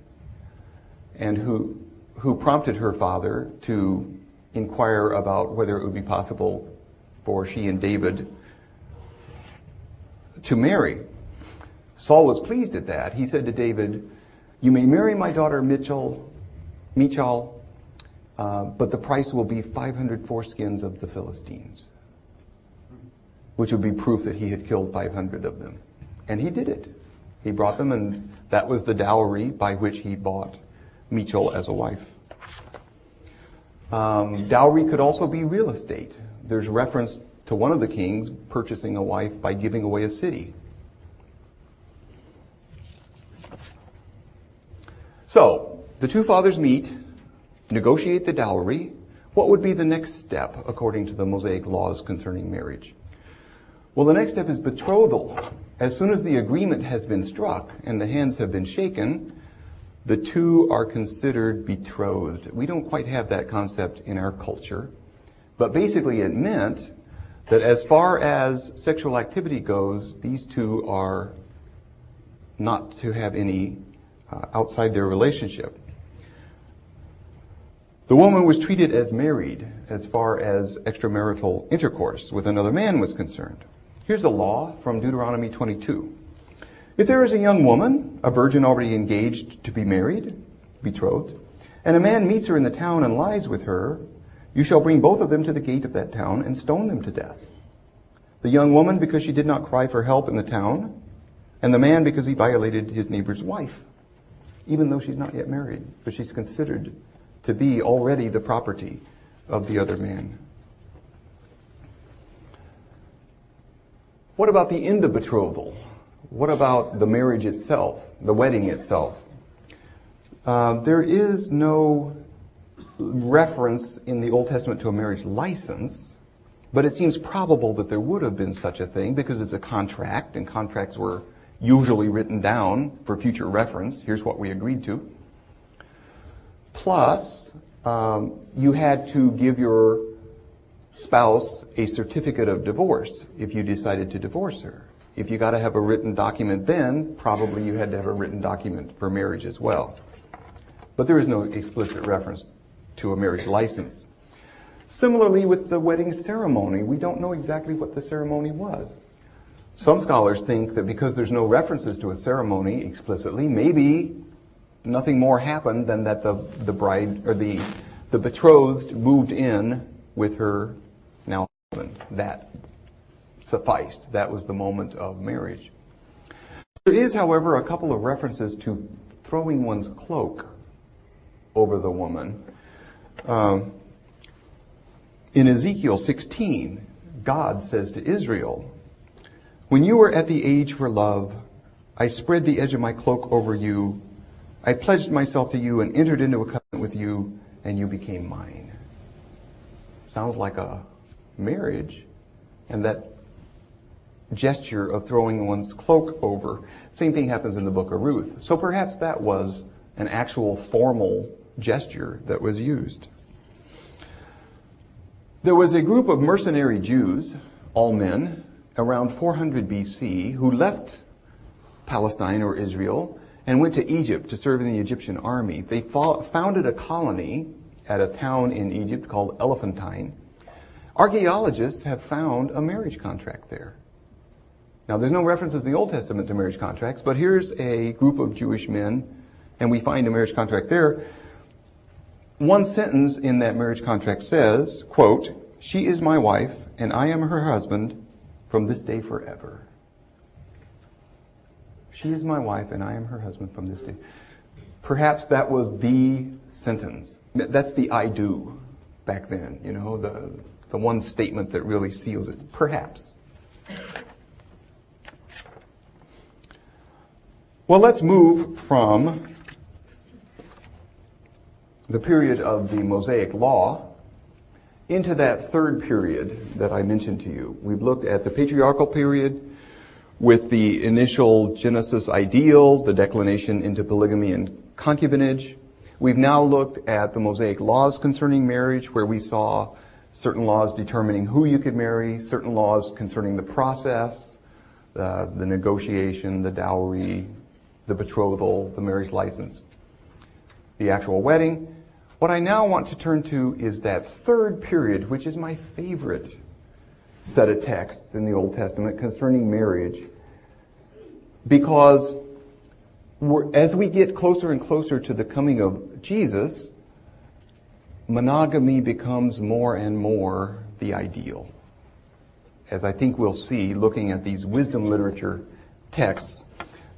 and who prompted her father to inquire about whether it would be possible for she and David to marry. Saul was pleased at that. He said to David, "You may marry my daughter Michal, but the price will be 500 foreskins of the Philistines," which would be proof that he had killed 500 of them. And he did it. He brought them, and that was the dowry by which he bought Michal as a wife. Dowry could also be real estate. There's reference to one of the kings purchasing a wife by giving away a city. So, the two fathers meet, negotiate the dowry. What would be the next step according to the Mosaic laws concerning marriage? Well, the next step is betrothal. As soon as the agreement has been struck and the hands have been shaken, the two are considered betrothed. We don't quite have that concept in our culture, but basically it meant that as far as sexual activity goes, these two are not to have any outside their relationship. The woman was treated as married as far as extramarital intercourse with another man was concerned. Here's a law from Deuteronomy 22. If there is a young woman, a virgin already engaged to be married, betrothed, and a man meets her in the town and lies with her, you shall bring both of them to the gate of that town and stone them to death. The young woman because she did not cry for help in the town, and the man because he violated his neighbor's wife, even though she's not yet married, but she's considered to be already the property of the other man. What about the end of betrothal? What about the marriage itself, the wedding itself? There is no reference in the Old Testament to a marriage license, but it seems probable that there would have been such a thing because it's a contract, and contracts were usually written down for future reference. Here's what we agreed to. Plus, you had to give your spouse a certificate of divorce if you decided to divorce her. If you got to have a written document then, probably you had to have a written document for marriage as well. But there is no explicit reference to a marriage license. Similarly with the wedding ceremony, we don't know exactly what the ceremony was. Some scholars think that because there's no references to a ceremony explicitly, maybe nothing more happened than that the bride or the betrothed moved in with her now husband. That sufficed. That was the moment of marriage. There is, however, a couple of references to throwing one's cloak over the woman. In Ezekiel 16, God says to Israel, "When you were at the age for love, I spread the edge of my cloak over you. I pledged myself to you and entered into a covenant with you, and you became mine." Sounds like a marriage, and that gesture of throwing one's cloak over. Same thing happens in the book of Ruth. So perhaps that was an actual formal gesture that was used. There was a group of mercenary Jews, all men, around 400 BC, who left Palestine or Israel and went to Egypt to serve in the Egyptian army. They founded a colony at a town in Egypt called Elephantine. Archaeologists have found a marriage contract there. Now, there's no references in the Old Testament to marriage contracts, but here's a group of Jewish men, and we find a marriage contract there. One sentence in that marriage contract says, quote, "She is my wife, and I am her husband from this day forever." She is my wife, and I am her husband from this day. Perhaps that was the sentence. That's the I do back then, you know, the one statement that really seals it. Perhaps. Well, let's move from the period of the Mosaic Law into that third period that I mentioned to you. We've looked at the patriarchal period with the initial Genesis ideal, the declination into polygamy and concubinage. We've now looked at the Mosaic laws concerning marriage, where we saw certain laws determining who you could marry, certain laws concerning the process, the negotiation, the dowry, the betrothal, the marriage license. the actual wedding. What I now want to turn to is that third period, which is my favorite set of texts in the Old Testament concerning marriage, because as we get closer and closer to the coming of Jesus, monogamy becomes more and more the ideal. As I think we'll see, looking at these wisdom literature texts.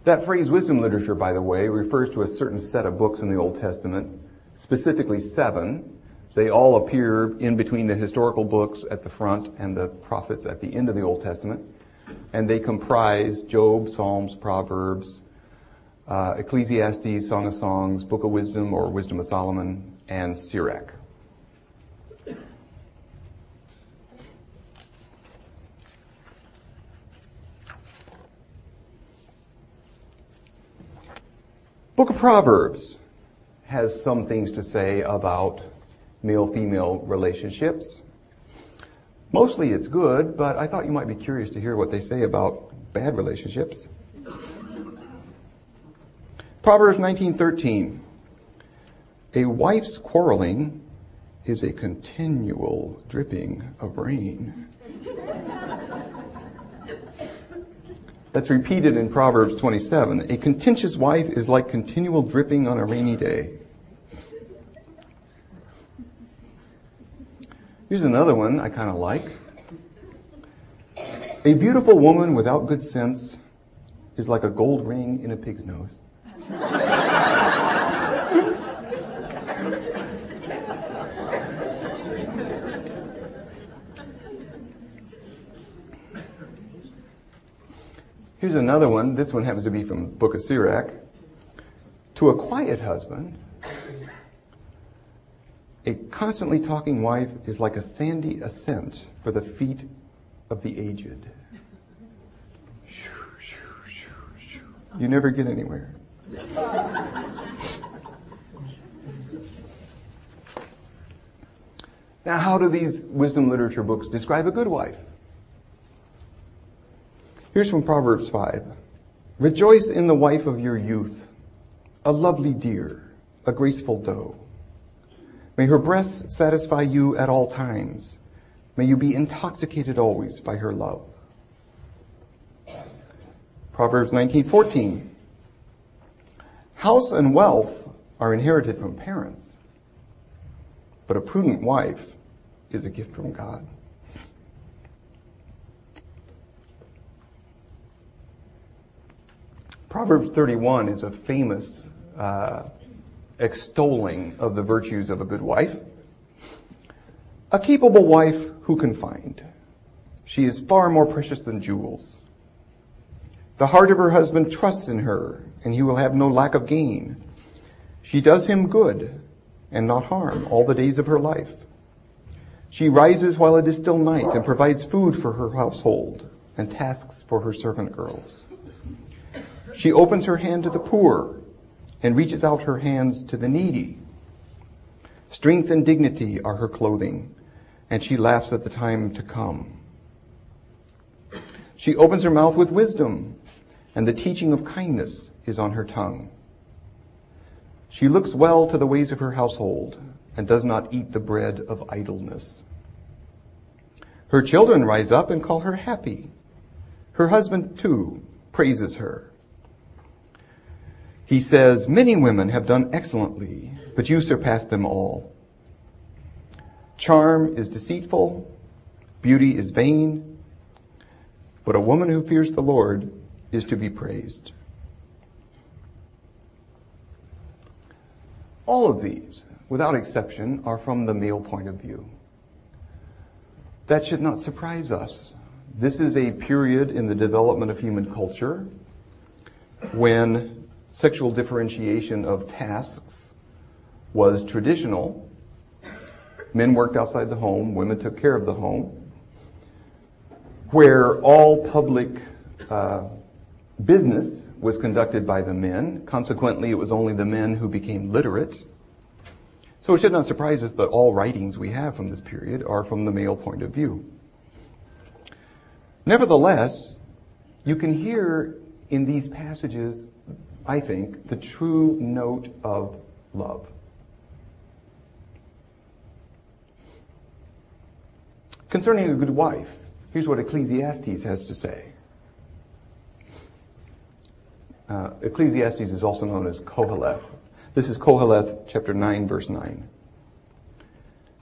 That phrase wisdom literature, by the way, refers to a certain set of books in the Old Testament, specifically 7. They all appear in between the historical books at the front and the prophets at the end of the Old Testament. And they comprise Job, Psalms, Proverbs, Ecclesiastes, Song of Songs, Book of Wisdom or Wisdom of Solomon, and Sirach. Book of Proverbs has some things to say about male-female relationships. Mostly it's good, but I thought you might be curious to hear what they say about bad relationships. Proverbs 19:13. A wife's quarreling is a continual dripping of rain. That's repeated in Proverbs 27. A contentious wife is like continual dripping on a rainy day. Here's another one I kind of like. A beautiful woman without good sense is like a gold ring in a pig's nose. Here's another one. This one happens to be from the book of Sirach. To a quiet husband, a constantly talking wife is like a sandy ascent for the feet of the aged. You never get anywhere. Now, how do these wisdom literature books describe a good wife? Here's from Proverbs 5. Rejoice in the wife of your youth, a lovely deer, a graceful doe. May her breasts satisfy you at all times. May you be intoxicated always by her love. Proverbs 19:14. House and wealth are inherited from parents, but a prudent wife is a gift from God. Proverbs 31 is a famous extolling of the virtues of a good wife. A capable wife who can find. She is far more precious than jewels. The heart of her husband trusts in her, and he will have no lack of gain. She does him good and not harm all the days of her life. She rises while it is still night and provides food for her household and tasks for her servant girls. She opens her hand to the poor and reaches out her hands to the needy. Strength and dignity are her clothing, and she laughs at the time to come. She opens her mouth with wisdom, and the teaching of kindness is on her tongue. She looks well to the ways of her household and does not eat the bread of idleness. Her children rise up and call her happy. Her husband, too, praises her. He says, many women have done excellently, but you surpass them all. Charm is deceitful, beauty is vain, but a woman who fears the Lord is to be praised. All of these, without exception, are from the male point of view. That should not surprise us. This is a period in the development of human culture when sexual differentiation of tasks was traditional. Men worked outside the home, women took care of the home, where all public business was conducted by the men. Consequently, it was only the men who became literate. So it should not surprise us that all writings we have from this period are from the male point of view. Nevertheless, you can hear in these passages, I think, the true note of love. Concerning a good wife, here's what Ecclesiastes has to say. Ecclesiastes is also known as Koheleth. This is Koheleth chapter 9, verse 9.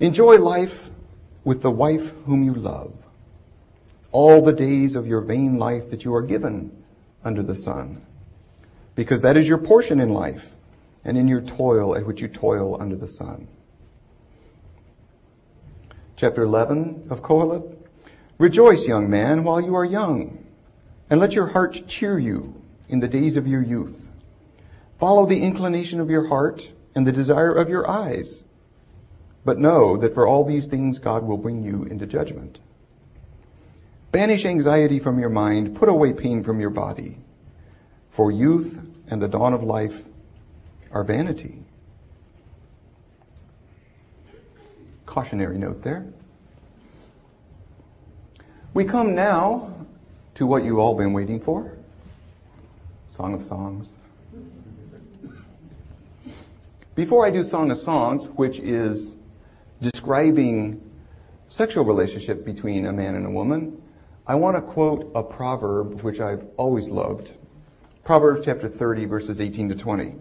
Enjoy life with the wife whom you love, all the days of your vain life that you are given under the sun, because that is your portion in life and in your toil at which you toil under the sun. Chapter 11 of Koheleth. Rejoice, young man, while you are young, and let your heart cheer you in the days of your youth. Follow the inclination of your heart and the desire of your eyes. But know that for all these things God will bring you into judgment. Banish anxiety from your mind, put away pain from your body, for youth and the dawn of life are vanity. Cautionary note there. We come now to what you've all been waiting for, Song of Songs. Before I do Song of Songs, which is describing sexual relationship between a man and a woman, I want to quote a proverb which I've always loved. Proverbs chapter 30, verses 18 to 20.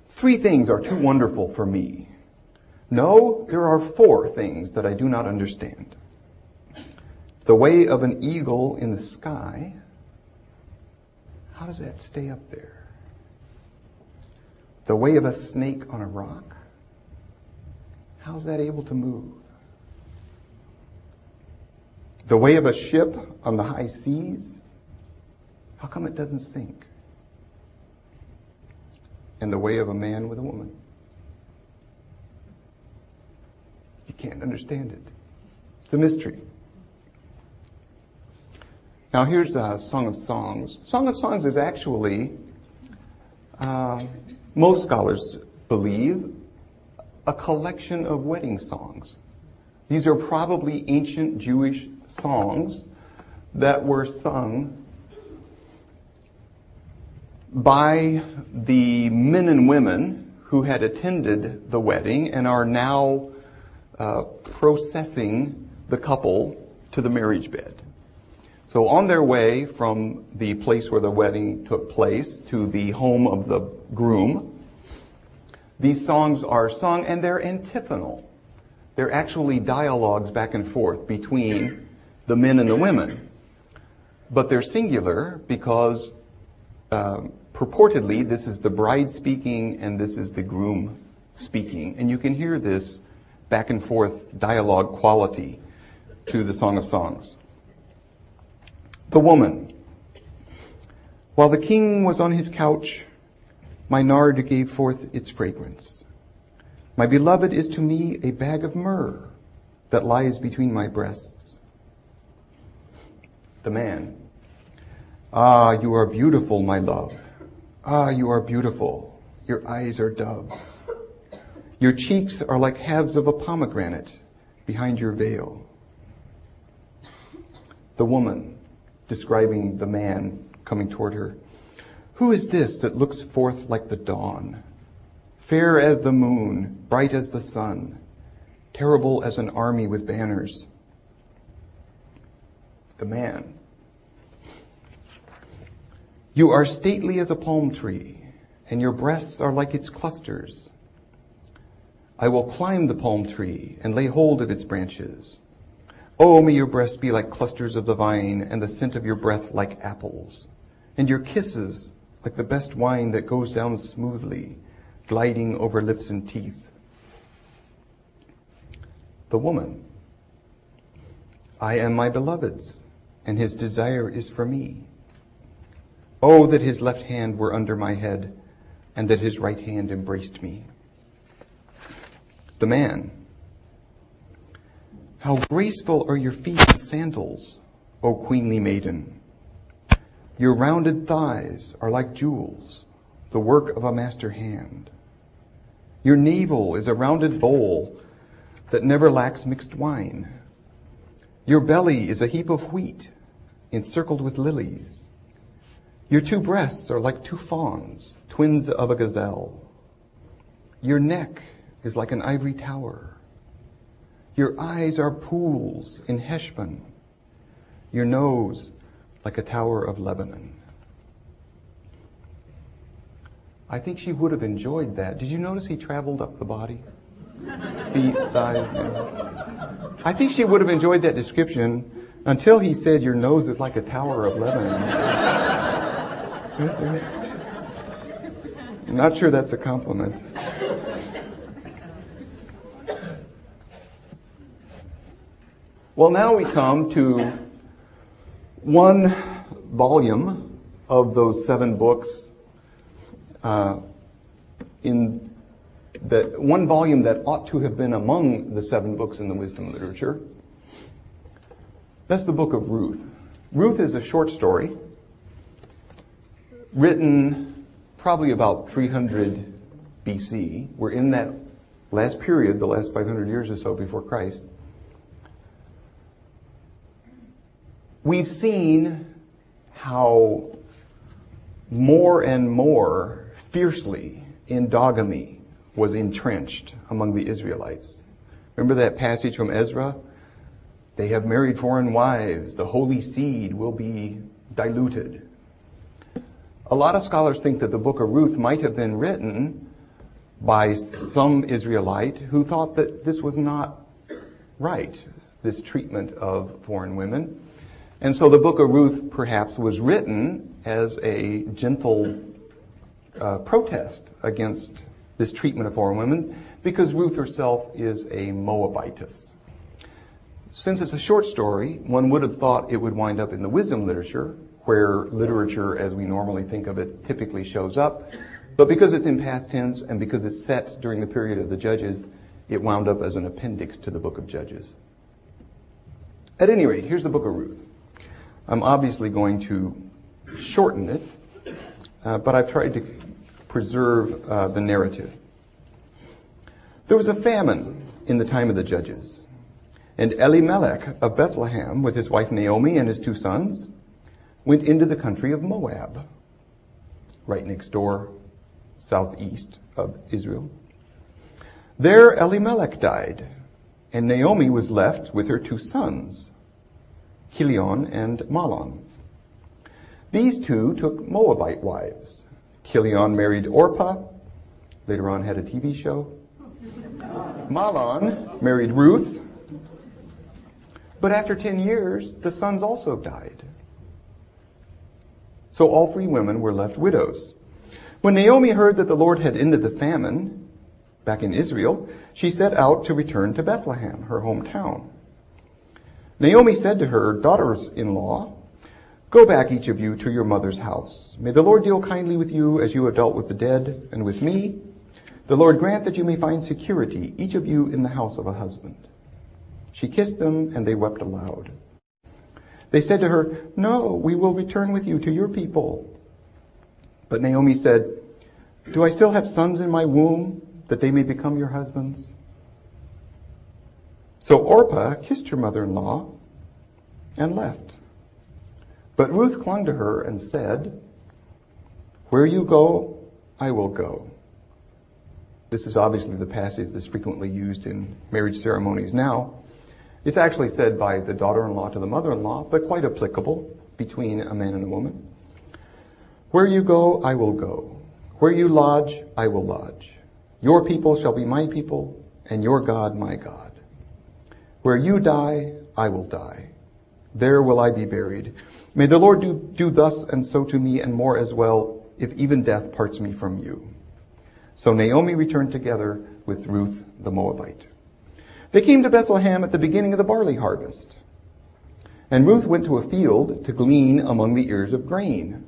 3 things are too wonderful for me. No, there are 4 things that I do not understand. The way of an eagle in the sky. How does that stay up there? The way of a snake on a rock. How's that able to move? The way of a ship on the high seas. How come it doesn't sink? And the way of a man with a woman. You can't understand it. It's a mystery. Now here's a Song of Songs. Song of Songs is actually, most scholars believe, a collection of wedding songs. These are probably ancient Jewish songs that were sung by the men and women who had attended the wedding and are now processing the couple to the marriage bed. So on their way from the place where the wedding took place to the home of the groom, these songs are sung and they're antiphonal. They're actually dialogues back and forth between the men and the women. But they're singular because purportedly this is the bride speaking and this is the groom speaking. And you can hear this back and forth dialogue quality to the Song of Songs. The woman. While the king was on his couch, my nard gave forth its fragrance. My beloved is to me a bag of myrrh that lies between my breasts. The man. Ah, you are beautiful, my love. Ah, you are beautiful. Your eyes are doves. Your cheeks are like halves of a pomegranate behind your veil. The woman, describing the man coming toward her. Who is this that looks forth like the dawn, fair as the moon, bright as the sun, terrible as an army with banners? The man. You are stately as a palm tree, and your breasts are like its clusters. I will climb the palm tree and lay hold of its branches. Oh, may your breasts be like clusters of the vine, and the scent of your breath like apples, and your kisses like the best wine that goes down smoothly, gliding over lips and teeth. The woman. I am my beloved's, and his desire is for me. Oh, that his left hand were under my head, and that his right hand embraced me. The man. How graceful are your feet in sandals, O queenly maiden. Your rounded thighs are like jewels, the work of a master hand. Your navel is a rounded bowl that never lacks mixed wine. Your belly is a heap of wheat encircled with lilies. Your two breasts are like two fawns, twins of a gazelle. Your neck is like an ivory tower. Your eyes are pools in Heshbon. Your nose like a tower of Lebanon. I think she would have enjoyed that. Did you notice he traveled up the body? Feet, thighs, yeah. I think she would have enjoyed that description until he said your nose is like a tower of Lebanon. I'm not sure that's a compliment. Well, now we come to one volume of those 7 books, one volume that ought to have been among the 7 books in the wisdom literature. That's the book of Ruth. Ruth is a short story written probably about 300 BC. We're in that last period, the last 500 years or so before Christ. We've seen how more and more fiercely endogamy was entrenched among the Israelites. Remember that passage from Ezra? They have married foreign wives. The holy seed will be diluted. A lot of scholars think that the book of Ruth might have been written by some Israelite who thought that this was not right, this treatment of foreign women. And so the book of Ruth perhaps was written as a gentle protest against this treatment of foreign women, because Ruth herself is a Moabitess. Since it's a short story, one would have thought it would wind up in the wisdom literature, where literature as we normally think of it typically shows up. But because it's in past tense and because it's set during the period of the Judges, it wound up as an appendix to the book of Judges. At any rate, here's the book of Ruth. I'm obviously going to shorten it, but I've tried to preserve the narrative. There was a famine in the time of the Judges, and Elimelech of Bethlehem, with his wife Naomi and his 2 sons, went into the country of Moab, right next door, southeast of Israel. There Elimelech died, and Naomi was left with her 2 sons, Chilion and Mahlon. These 2 took Moabite wives. Chilion married Orpah, later on had a TV show. Mahlon married Ruth, but after 10 years, the sons also died. So all 3 women were left widows. When Naomi heard that the Lord had ended the famine back in Israel, she set out to return to Bethlehem, her hometown. Naomi said to her daughters-in-law, "Go back, each of you, to your mother's house. May the Lord deal kindly with you as you have dealt with the dead and with me. The Lord grant that you may find security, each of you in the house of a husband." She kissed them, and they wept aloud. They said to her, "No, we will return with you to your people." But Naomi said, "Do I still have sons in my womb, that they may become your husbands?" So Orpah kissed her mother-in-law and left. But Ruth clung to her and said, "Where you go, I will go." This is obviously the passage that's frequently used in marriage ceremonies now. It's actually said by the daughter-in-law to the mother-in-law, but quite applicable between a man and a woman. "Where you go, I will go. Where you lodge, I will lodge. Your people shall be my people, and your God my God. Where you die, I will die. There will I be buried. May the Lord do thus and so to me, and more as well, if even death parts me from you." So Naomi returned together with Ruth the Moabite. They came to Bethlehem at the beginning of the barley harvest. And Ruth went to a field to glean among the ears of grain.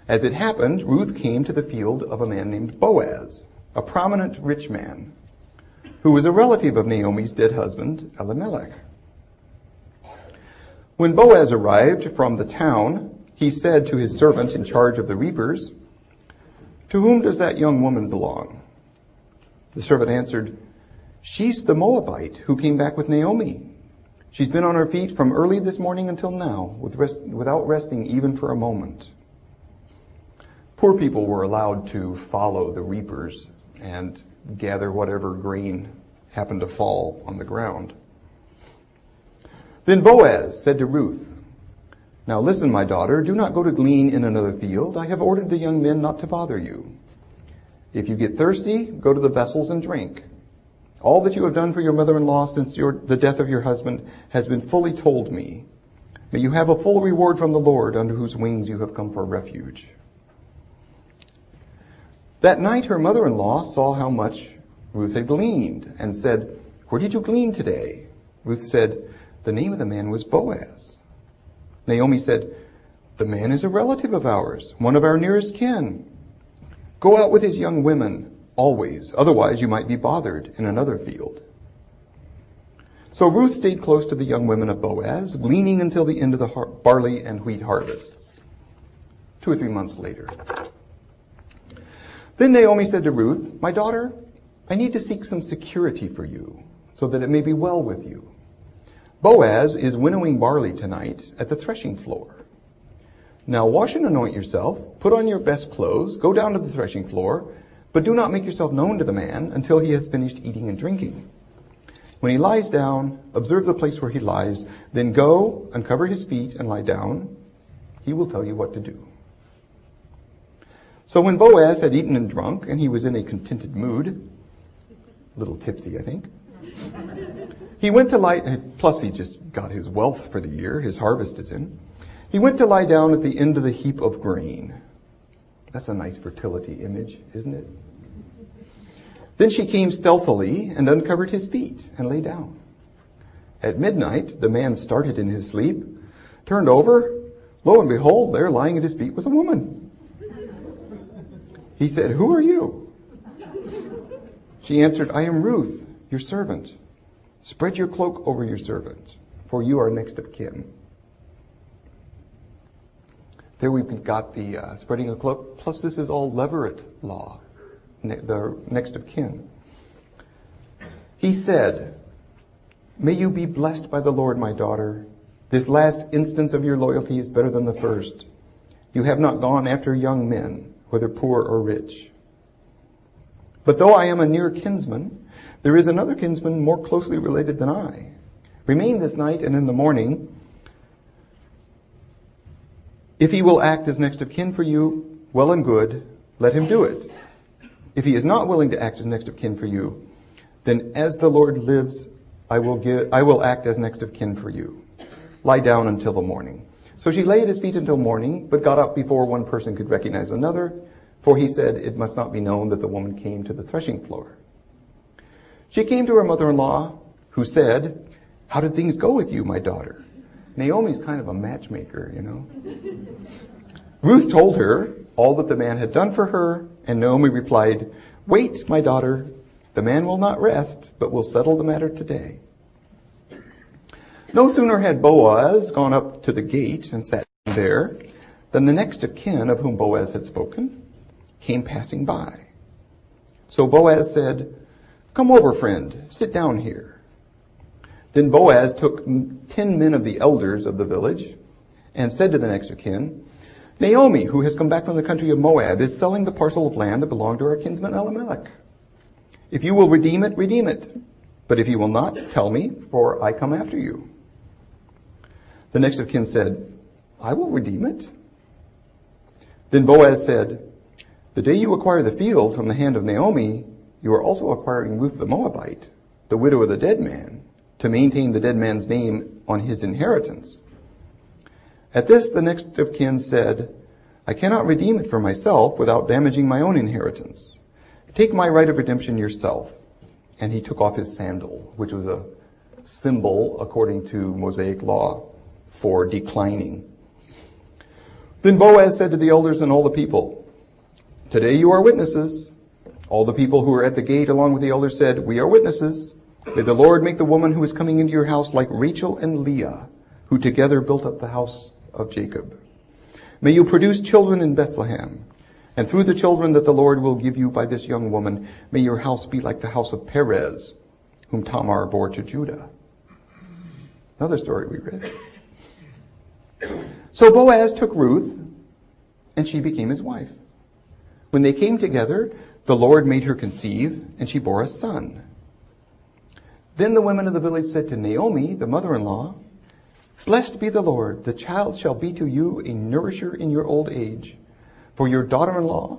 As it happened, Ruth came to the field of a man named Boaz, a prominent rich man, who was a relative of Naomi's dead husband, Elimelech. When Boaz arrived from the town, he said to his servant in charge of the reapers, "To whom does that young woman belong?" The servant answered, "She's the Moabite who came back with Naomi. She's been on her feet from early this morning until now, without resting even for a moment." Poor people were allowed to follow the reapers and gather whatever grain happened to fall on the ground. Then Boaz said to Ruth, "Now listen, my daughter, do not go to glean in another field. I have ordered the young men not to bother you. If you get thirsty, go to the vessels and drink. All that you have done for your mother-in-law since the death of your husband has been fully told me. May you have a full reward from the Lord, under whose wings you have come for refuge." That night her mother-in-law saw how much Ruth had gleaned and said, "Where did you glean today?" Ruth said, "The name of the man was Boaz." Naomi said, "The man is a relative of ours, one of our nearest kin. Go out with his young women always, otherwise you might be bothered in another field." So Ruth stayed close to the young women of Boaz, gleaning until the end of the barley and wheat harvests, 2 or 3 months later. Then Naomi said to Ruth, "My daughter, I need to seek some security for you, so that it may be well with you. Boaz is winnowing barley tonight at the threshing floor. Now wash and anoint yourself, put on your best clothes, go down to the threshing floor, but do not make yourself known to the man until he has finished eating and drinking. When he lies down, observe the place where he lies, then go, uncover his feet, and lie down. He will tell you what to do." So when Boaz had eaten and drunk, and he was in a contented mood, a little tipsy, I think, he went to lie, plus he just got his wealth for the year, his harvest is in. He went to lie down at the end of the heap of grain. That's a nice fertility image, isn't it? Then she came stealthily and uncovered his feet and lay down. At midnight, the man started in his sleep, turned over. Lo and behold, there lying at his feet was a woman. He said, "Who are you?" She answered, "I am Ruth, your servant. Spread your cloak over your servant, for you are next of kin." There we've got the spreading a cloak, plus this is all levirate law, the next of kin. He said, "May you be blessed by the Lord, my daughter. This last instance of your loyalty is better than the first. You have not gone after young men, whether poor or rich. But though I am a near kinsman, there is another kinsman more closely related than I. Remain this night, and in the morning, if he will act as next of kin for you, well and good, let him do it. If he is not willing to act as next of kin for you, then as the Lord lives, I will act as next of kin for you. Lie down until the morning." So she lay at his feet until morning, but got up before one person could recognize another, for he said, "It must not be known that the woman came to the threshing floor." She came to her mother-in-law, who said, "How did things go with you, my daughter?" Naomi's kind of a matchmaker, you know. Ruth told her all that the man had done for her, and Naomi replied, "Wait, my daughter, the man will not rest, but will settle the matter today." No sooner had Boaz gone up to the gate and sat there than the next of kin of whom Boaz had spoken came passing by. So Boaz said, "Come over, friend, sit down here." Then Boaz took 10 men of the elders of the village and said to the next of kin, "Naomi, who has come back from the country of Moab, is selling the parcel of land that belonged to our kinsman Elimelech. If you will redeem it, redeem it. But if you will not, tell me, for I come after you." The next of kin said, "I will redeem it." Then Boaz said, "The day you acquire the field from the hand of Naomi, you are also acquiring Ruth the Moabite, the widow of the dead man, to maintain the dead man's name on his inheritance." At this, the next of kin said, "I cannot redeem it for myself without damaging my own inheritance. Take my right of redemption yourself." And he took off his sandal, which was a symbol, according to Mosaic law, for declining. Then Boaz said to the elders and all the people, "Today you are witnesses." All the people who were at the gate along with the elders said, "We are witnesses. May the Lord make the woman who is coming into your house like Rachel and Leah, who together built up the house of Jacob. May you produce children in Bethlehem, and through the children that the Lord will give you by this young woman, may your house be like the house of Perez, whom Tamar bore to Judah." Another story we read. So Boaz took Ruth, and she became his wife. When they came together, the Lord made her conceive, and she bore a son. Then the women of the village said to Naomi, the mother-in-law, "Blessed be the Lord, the child shall be to you a nourisher in your old age. For your daughter-in-law,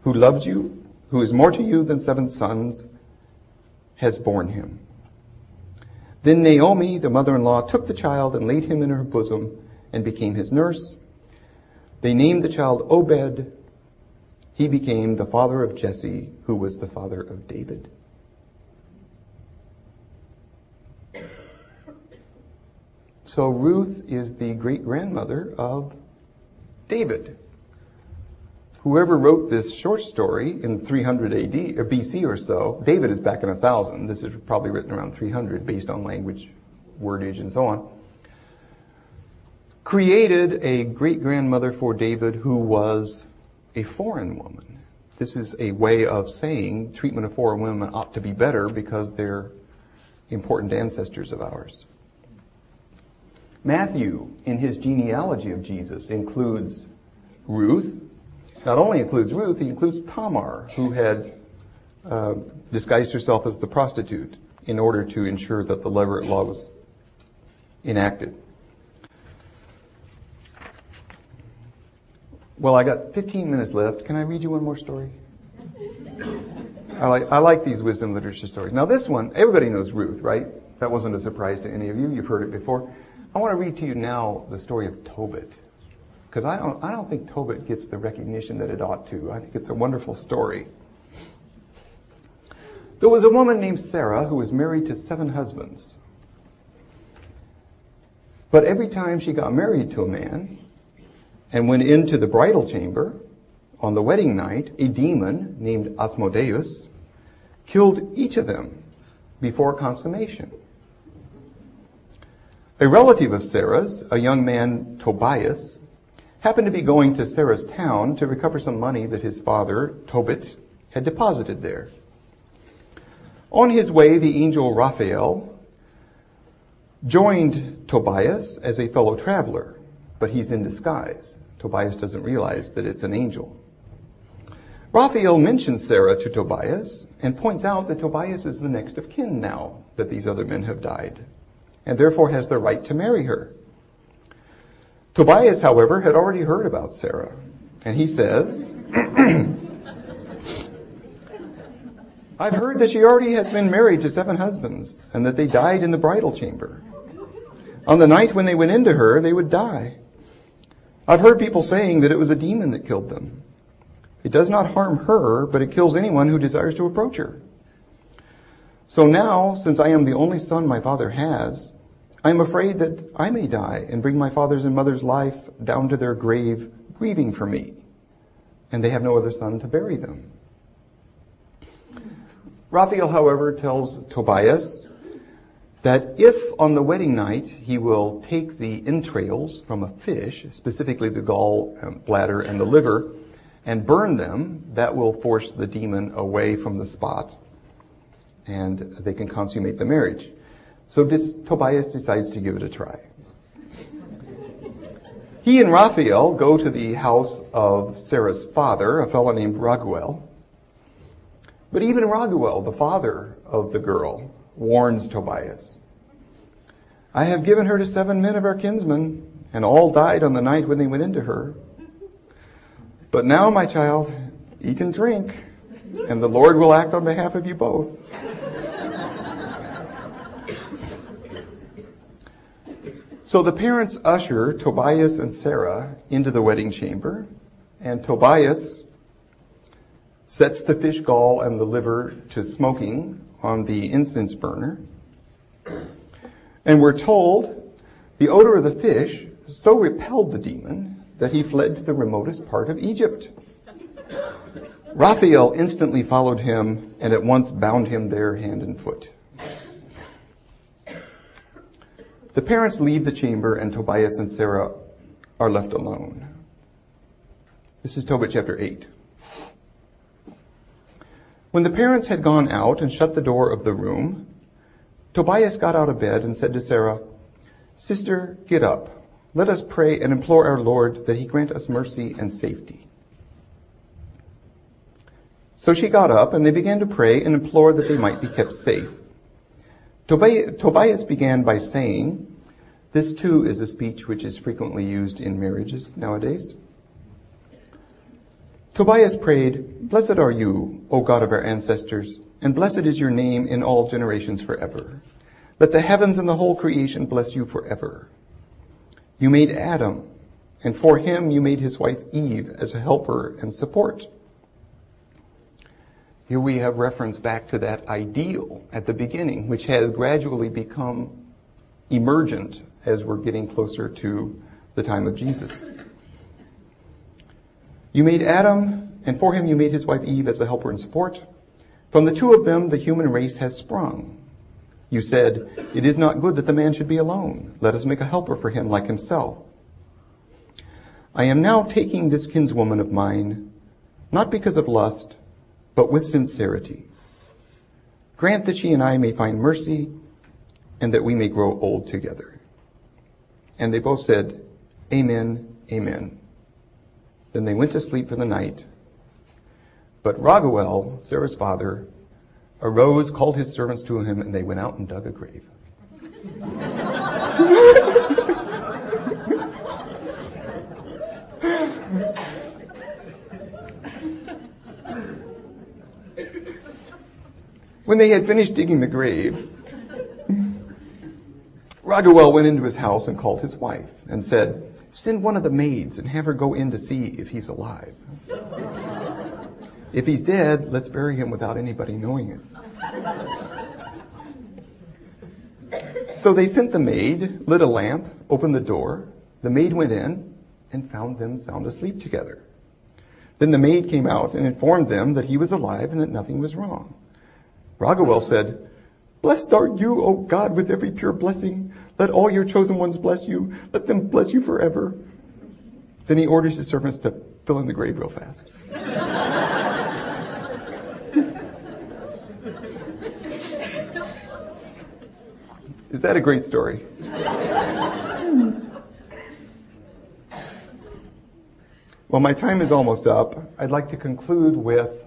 who loves you, who is more to you than 7 sons, has borne him." Then Naomi, the mother-in-law, took the child and laid him in her bosom and became his nurse. They named the child Obed. He became the father of Jesse, who was the father of David. So Ruth is the great-grandmother of David. Whoever wrote this short story in 300 AD or BC or so, David is back in 1000. This is probably written around 300 based on language, wordage, and so on. Created a great-grandmother for David who was a foreign woman. This is a way of saying treatment of foreign women ought to be better because they're important ancestors of ours. Matthew, in his genealogy of Jesus, includes Ruth. Not only includes Ruth, he includes Tamar, who had disguised herself as the prostitute in order to ensure that the Levirate law was enacted. Well, I got 15 minutes left. Can I read you one more story? I like these wisdom literature stories. Now this one, everybody knows Ruth, right? That wasn't a surprise to any of you. You've heard it before. I want to read to you now the story of Tobit, because I don't think Tobit gets the recognition that it ought to. I think it's a wonderful story. There was a woman named Sarah who was married to 7 husbands. But every time she got married to a man and went into the bridal chamber on the wedding night, a demon named Asmodeus killed each of them before consummation. A relative of Sarah's, a young man, Tobias, happened to be going to Sarah's town to recover some money that his father, Tobit, had deposited there. On his way, the angel Raphael joined Tobias as a fellow traveler, but he's in disguise. Tobias doesn't realize that it's an angel. Raphael mentions Sarah to Tobias and points out that Tobias is the next of kin now that these other men have died, and therefore has the right to marry her. Tobias, however, had already heard about Sarah, and he says, "I've heard that she already has been married to 7 husbands, and that they died in the bridal chamber. On the night when they went into her, they would die. I've heard people saying that it was a demon that killed them. It does not harm her, but it kills anyone who desires to approach her. So now, since I am the only son my father has, I am afraid that I may die and bring my father's and mother's life down to their grave, grieving for me, and they have no other son to bury them." Raphael, however, tells Tobias that if on the wedding night he will take the entrails from a fish, specifically the gall bladder and the liver, and burn them, that will force the demon away from the spot, and they can consummate the marriage. So Tobias decides to give it a try. He and Raphael go to the house of Sarah's father, a fellow named Raguel. But even Raguel, the father of the girl, warns Tobias, "I have given her to 7 men of our kinsmen, and all died on the night when they went into her. But now, my child, eat and drink, and the Lord will act on behalf of you both." So the parents usher Tobias and Sarah into the wedding chamber, and Tobias sets the fish gall and the liver to smoking on the incense burner. And we're told the odor of the fish so repelled the demon that he fled to the remotest part of Egypt. Raphael instantly followed him and at once bound him there hand and foot. The parents leave the chamber and Tobias and Sarah are left alone. This is Tobit chapter 8. When the parents had gone out and shut the door of the room, Tobias got out of bed and said to Sarah, "Sister, get up. Let us pray and implore our Lord that he grant us mercy and safety." So she got up, and they began to pray and implore that they might be kept safe. Tobias began by saying, this too is a speech which is frequently used in marriages nowadays. Tobias prayed, "Blessed are you, O God of our ancestors, and blessed is your name in all generations forever. Let the heavens and the whole creation bless you forever. You made Adam, and for him you made his wife Eve as a helper and support." Here we have reference back to that ideal at the beginning, which has gradually become emergent as we're getting closer to the time of Jesus. You made Adam, and for him you made his wife Eve as a helper and support. From the two of them the human race has sprung. You said, "It is not good that the man should be alone. Let us make a helper for him like himself." I am now taking this kinswoman of mine, not because of lust, but with sincerity. Grant that she and I may find mercy, and that we may grow old together. And they both said, "Amen, amen." Then they went to sleep for the night. But Raguel, Sarah's father, arose, called his servants to him, and they went out and dug a grave. When they had finished digging the grave, Raguel went into his house and called his wife and said, "Send one of the maids and have her go in to see if he's alive. If he's dead, let's bury him without anybody knowing it." So they sent the maid, lit a lamp, opened the door. The maid went in and found them sound asleep together. Then the maid came out and informed them that he was alive and that nothing was wrong. Raguel said, "Blessed are you, O God, with every pure blessing. Let all your chosen ones bless you. Let them bless you forever." Then he orders his servants to fill in the grave real fast. Is that a great story? Well, my time is almost up. I'd like to conclude with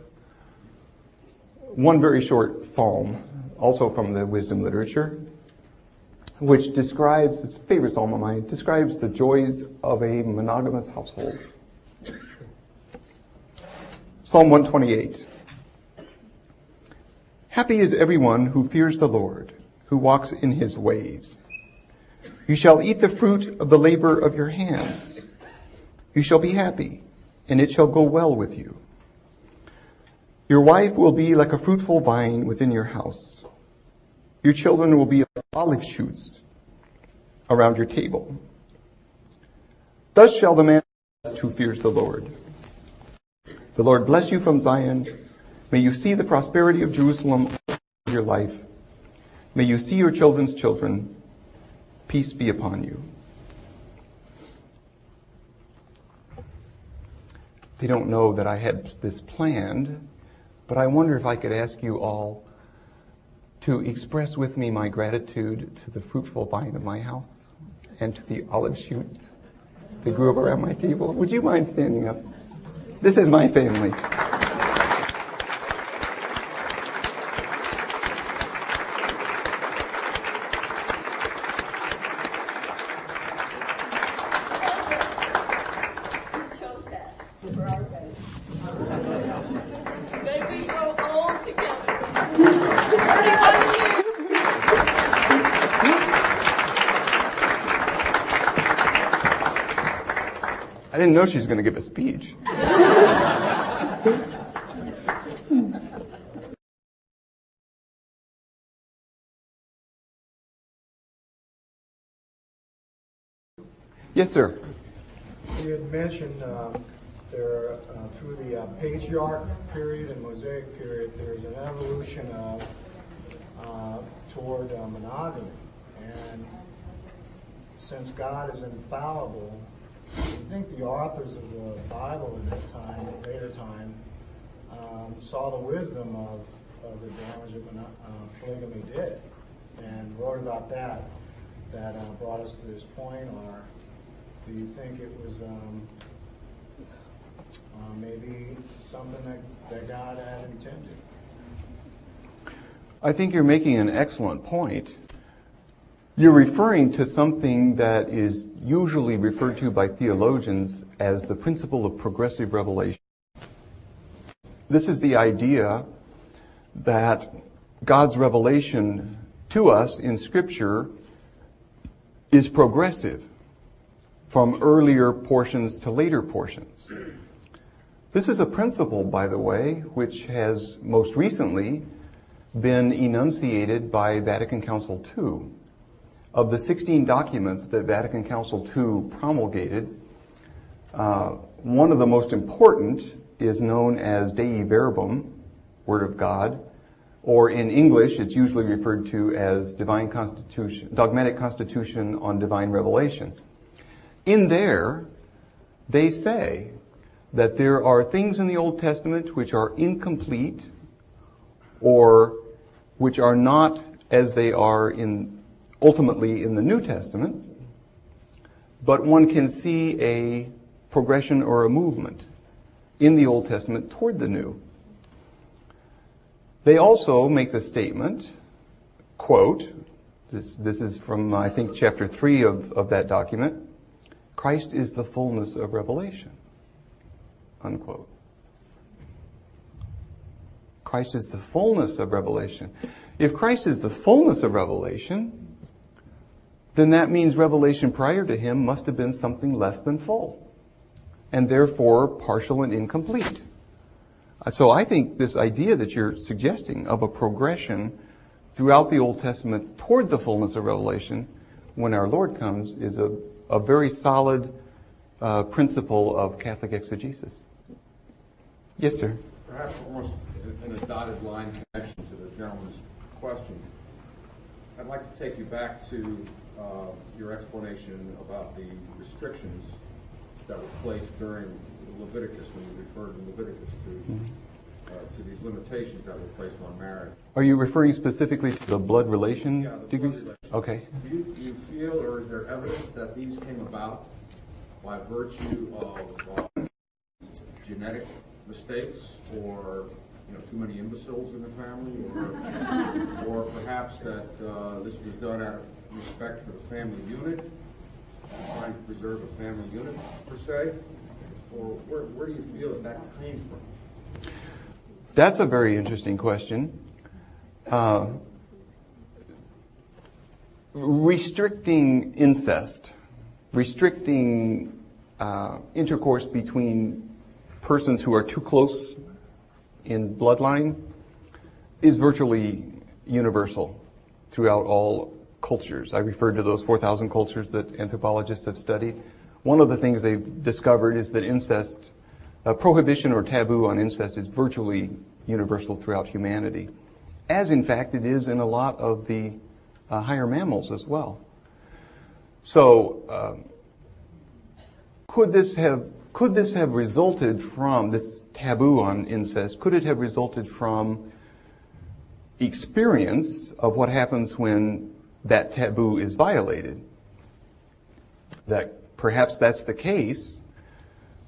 one very short psalm, also from the wisdom literature, which describes, his favorite psalm of mine, describes the joys of a monogamous household. Psalm 128. Happy is everyone who fears the Lord, who walks in his ways. You shall eat the fruit of the labor of your hands. You shall be happy, and it shall go well with you. Your wife will be like a fruitful vine within your house. Your children will be like olive shoots around your table. Thus shall the man who fears the Lord. The Lord bless you from Zion. May you see the prosperity of Jerusalem all your life. May you see your children's children. Peace be upon you. They don't know that I had this planned, but I wonder if I could ask you all to express with me my gratitude to the fruitful vine of my house and to the olive shoots that grew up around my table. Would you mind standing up? This is my family. I didn't know she was going to give a speech. Yes, sir.
You had mentioned there through the patriarch period and Mosaic period, there's an evolution of toward monogamy, and since God is infallible, I think the authors of the Bible in this time, later time, saw the wisdom of the damage that polygamy did, and wrote about that brought us to this point, or do you think it was maybe something that God had intended.
I think you're making an excellent point. You're referring to something that is usually referred to by theologians as the principle of progressive revelation. This is the idea that God's revelation to us in Scripture is progressive from earlier portions to later portions. This is a principle, by the way, which has most recently been enunciated by Vatican Council II. Of the 16 documents that Vatican Council II promulgated, one of the most important is known as Dei Verbum, Word of God, or in English it's usually referred to as Dogmatic Constitution on Divine Revelation. In there, they say that there are things in the Old Testament which are incomplete or which are not as they are ultimately in the New Testament, but one can see a progression or a movement in the Old Testament toward the New. They also make the statement, quote, this is from, I think, chapter 3 of that document, Christ is the fullness of revelation, unquote. Christ is the fullness of revelation. If Christ is the fullness of revelation, then that means revelation prior to him must have been something less than full, and therefore partial and incomplete. So I think this idea that you're suggesting of a progression throughout the Old Testament toward the fullness of revelation when our Lord comes is a very solid principle of Catholic exegesis. Yes, sir.
Perhaps almost in a dotted line connection to the gentleman's question, I'd like to take you back to your explanation about the restrictions that were placed during Leviticus, when you referred in Leviticus to these limitations that were placed on marriage.
Are you referring specifically to the blood relation degrees?
Blood relation.
Okay.
Do you feel, or is there evidence that these came about by virtue of genetic mistakes, or too many imbeciles in the family, or perhaps that this was done out of respect for the family unit, trying to preserve a family unit per se? Or where do you feel that came from?
That's a very interesting question. Restricting incest, restricting intercourse between persons who are too close in bloodline is virtually universal throughout all cultures. I referred to those 4,000 cultures that anthropologists have studied. One of the things they've discovered is that incest, prohibition or taboo on incest is virtually universal throughout humanity, as in fact it is in a lot of the higher mammals as well. So could this have resulted from this taboo on incest? Could it have resulted from experience of what happens when that taboo is violated? That perhaps that's the case,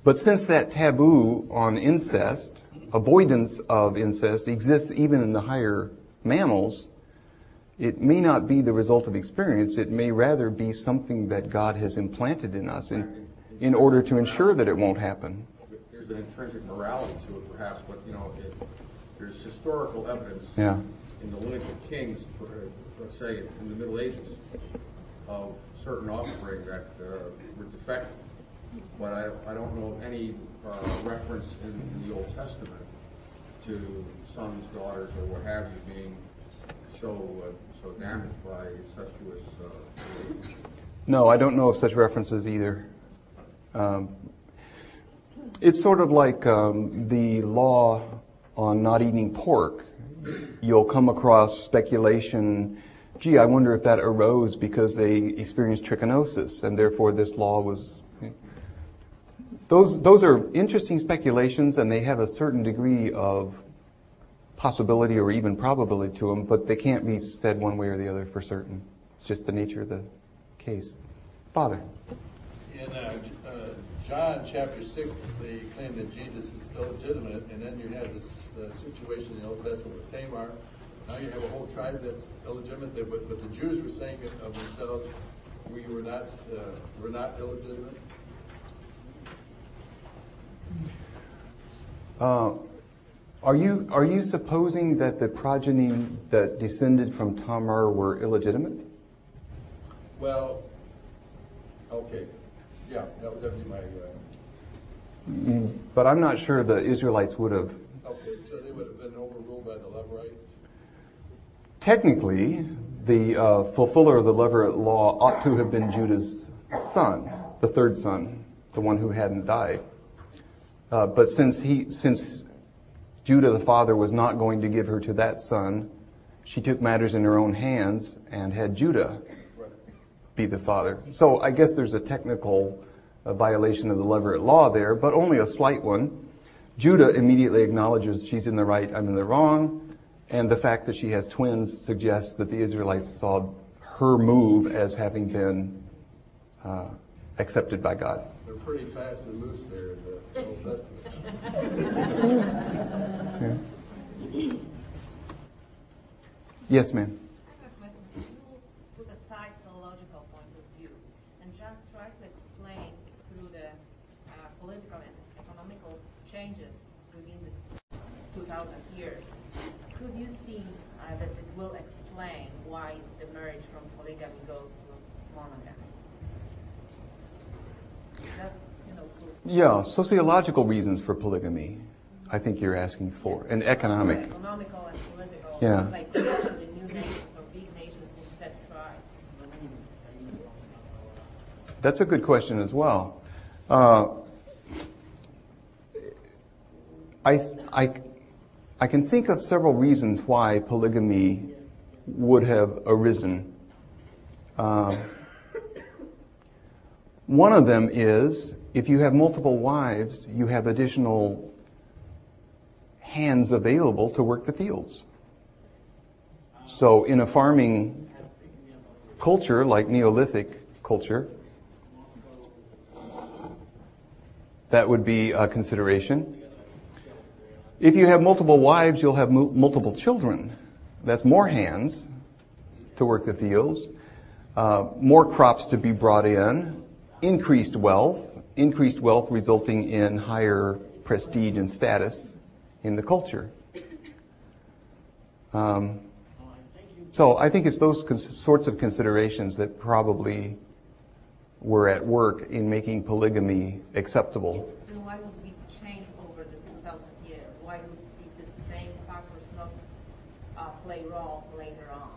but since that taboo on incest, avoidance of incest, exists even in the higher mammals, it may not be the result of experience. It may rather be something that God has implanted in us in order to ensure that it won't happen.
There's an intrinsic morality to it, perhaps, but there's historical evidence in the lineage of kings, let's say in the Middle Ages, of certain offspring that were defective. But I don't know of any reference in the Old Testament to sons, daughters, or what have you being so damaged by incestuous relations.
No, I don't know of such references either. It's sort of like the law on not eating pork. You'll come across speculation, gee, I wonder if that arose because they experienced trichinosis, and therefore this law was... Those are interesting speculations, and they have a certain degree of possibility or even probability to them, but they can't be said one way or the other for certain. It's just the nature of the case. Father.
In John chapter 6, they claim that Jesus is illegitimate, and then you have this situation in the Old Testament with Tamar. Now you have a whole tribe that's illegitimate, but the Jews were saying of themselves, we're not illegitimate.
Are you supposing that the progeny that descended from Tamar were illegitimate?
Well, okay. Yeah, that would be my...
But I'm not sure the Israelites would have...
Okay, so they would have been overruled by the Levirate?
Technically, the fulfiller of the Levirate law ought to have been Judah's son, the third son, the one who hadn't died. But since Judah the father was not going to give her to that son, she took matters in her own hands and had Judah be the father. So I guess there's a technical violation of the Levirate law there, but only a slight one. Judah immediately acknowledges she's in the right, I'm in the wrong, and the fact that she has twins suggests that the Israelites saw her move as having been accepted by God.
They're pretty fast and loose there in the Old Testament.
Yeah. Yes, ma'am.
Put aside theological point of view and just try to explain through the political and economical changes within the 2,000 years. Could you see that it will explain why the marriage from polygamy goes to monogamy? Just,
Yeah, sociological reasons for polygamy, I think you're asking for, and economic.
Economical and political,
Yeah.
like creation the new nations or big nations instead of tribes.
That's a good question as well. I can think of several reasons why polygamy would have arisen. One of them is, if you have multiple wives, you have additional hands available to work the fields. So in a farming culture like Neolithic culture, that would be a consideration. If you have multiple wives, you'll have multiple children. That's more hands to work the fields, more crops to be brought in, increased wealth resulting in higher prestige and status in the culture. So I think it's those sorts of considerations that probably were at work in making polygamy acceptable.
Then why would we change over this 2,000 years? Why would the same factors not play a role later on?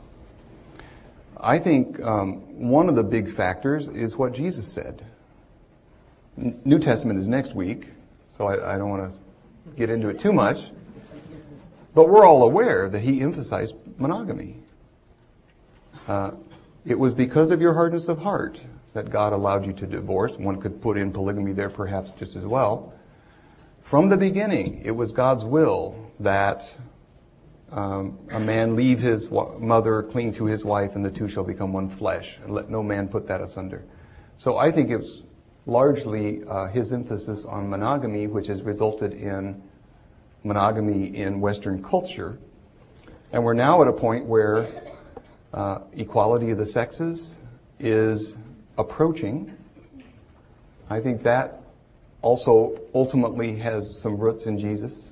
I think one of the big factors is what Jesus said. New Testament is next week, so I don't want to get into it too much. But we're all aware that he emphasized monogamy. It was because of your hardness of heart that God allowed you to divorce. One could put in polygamy there perhaps just as well. From the beginning, it was God's will that a man leave his mother, cling to his wife, and the two shall become one flesh, and let no man put that asunder. So I think it's largely his emphasis on monogamy, which has resulted in monogamy in Western culture. And we're now at a point where equality of the sexes is approaching. I think that also ultimately has some roots in Jesus.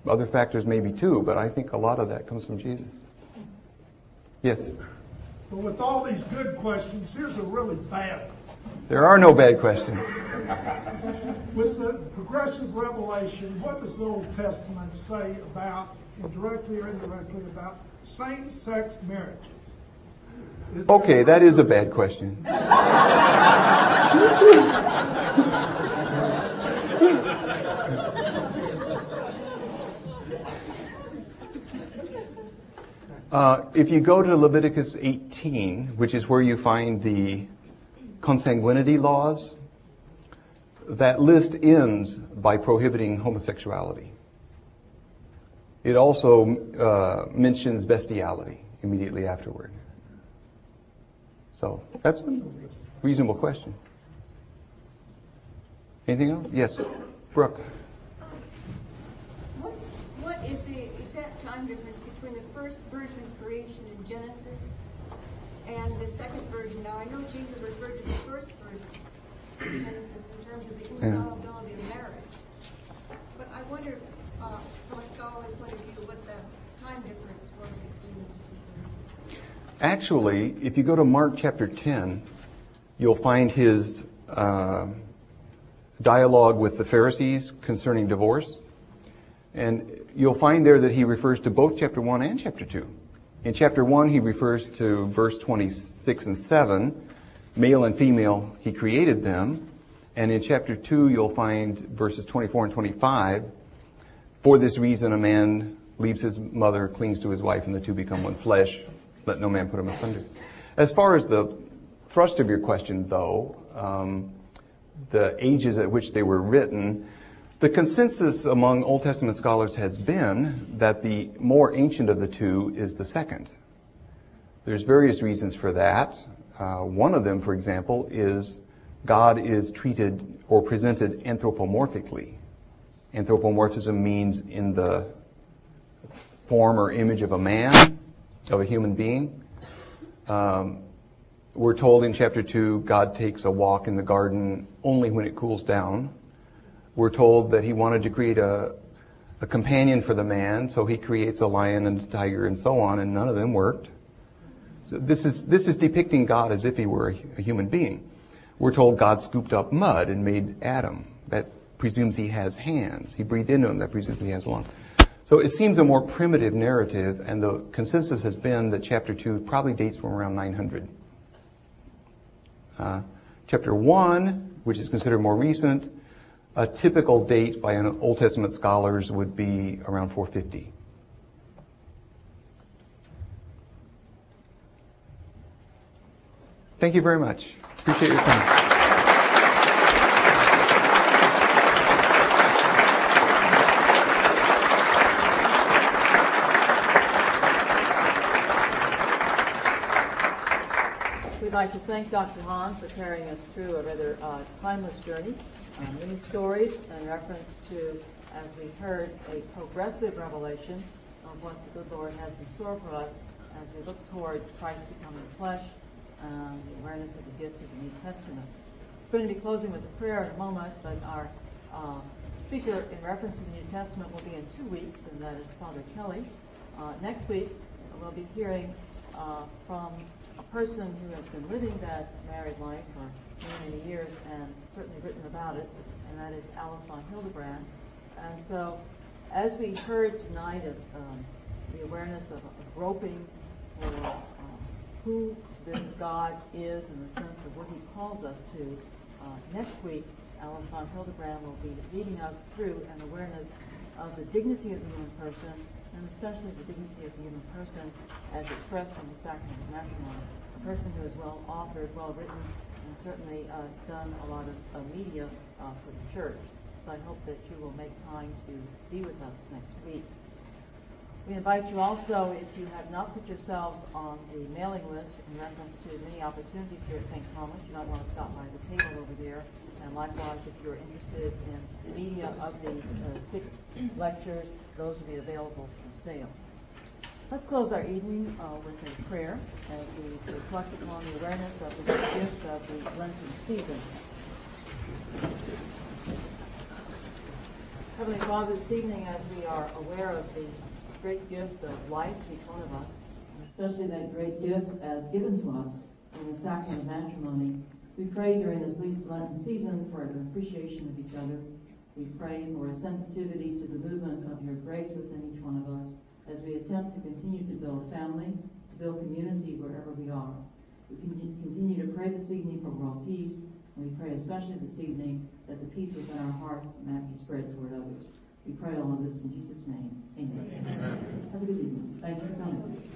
Other factors maybe too, but I think a lot of that comes from Jesus. Yes?
But with all these good questions, here's a really bad one.
There are no bad questions.
With the progressive revelation, what does the Old Testament say about, directly or indirectly, about same-sex marriages?
Okay, that is a bad question. If you go to Leviticus 18, which is where you find the consanguinity laws, that list ends by prohibiting homosexuality. It also mentions bestiality immediately afterward. So that's a reasonable question. Anything else? Yes, Brooke.
What is the exact time difference between the first version of creation in Genesis and the second version? Now, I know Jesus referred to the first version in Genesis in terms of the indissolubility of marriage. But I wonder, from a scholarly point of view, what the time difference was between those two versions.
Actually, if you go to Mark chapter 10, you'll find his dialogue with the Pharisees concerning divorce. And you'll find there that he refers to both chapter 1 and chapter 2. In chapter 1, he refers to verse 26 and 7, male and female, he created them. And in chapter 2, you'll find verses 24 and 25, for this reason a man leaves his mother, clings to his wife, and the two become one flesh. Let no man put them asunder. As far as the thrust of your question, though, the ages at which they were written, the consensus among Old Testament scholars has been that the more ancient of the two is the second. There's various reasons for that. One of them, for example, is God is treated or presented anthropomorphically. Anthropomorphism means in the form or image of a man, of a human being. We're told in chapter 2, God takes a walk in the garden only when it cools down. We're told that he wanted to create a companion for the man, so he creates a lion and a tiger and so on, and none of them worked. So this is depicting God as if he were a human being. We're told God scooped up mud and made Adam. That presumes he has hands. He breathed into him. That presumes he has lungs. So it seems a more primitive narrative, and the consensus has been that chapter 2 probably dates from around 900. Chapter 1, which is considered more recent, a typical date by Old Testament scholars would be around 450. Thank you very much. Appreciate your time.
We'd like to thank Dr. Hahn for carrying us through a rather timeless journey. Many stories in reference to, as we heard, a progressive revelation of what the good Lord has in store for us as we look toward Christ becoming flesh and the awareness of the gift of the New Testament. We're going to be closing with a prayer in a moment, but our speaker in reference to the New Testament will be in 2 weeks, and that is Father Kelly. Next week, we'll be hearing from a person who has been living that married life for many, many years and certainly written about it, and that is Alice von Hildebrand. And so, as we heard tonight of the awareness of groping for who this God is in the sense of what he calls us to, next week, Alice von Hildebrand will be leading us through an awareness of the dignity of the human person, and especially the dignity of the human person as expressed in the Sacrament of Marriage. A person who is well authored, well written, and certainly done a lot of media for the church. So I hope that you will make time to be with us next week. We invite you also, if you have not put yourselves on the mailing list in reference to many opportunities here at St. Thomas, you might want to stop by the table over there. And likewise, if you're interested in media of these 6 lectures, those will be available for sale. Let's close our evening with a prayer as we reflect upon the awareness of the gift of the Lenten season. Heavenly Father, this evening as we are aware of the great gift of life to each one of us, and especially that great gift as given to us in the Sacrament of Matrimony, we pray during this Lenten season for an appreciation of each other. We pray for a sensitivity to the movement of your grace within each one of us as we attempt to continue to build family, to build community wherever we are. We continue to pray this evening for world peace, and we pray especially this evening that the peace within our hearts might be spread toward others. We pray all of this in Jesus' name. Amen. Have a good evening. Thanks for coming.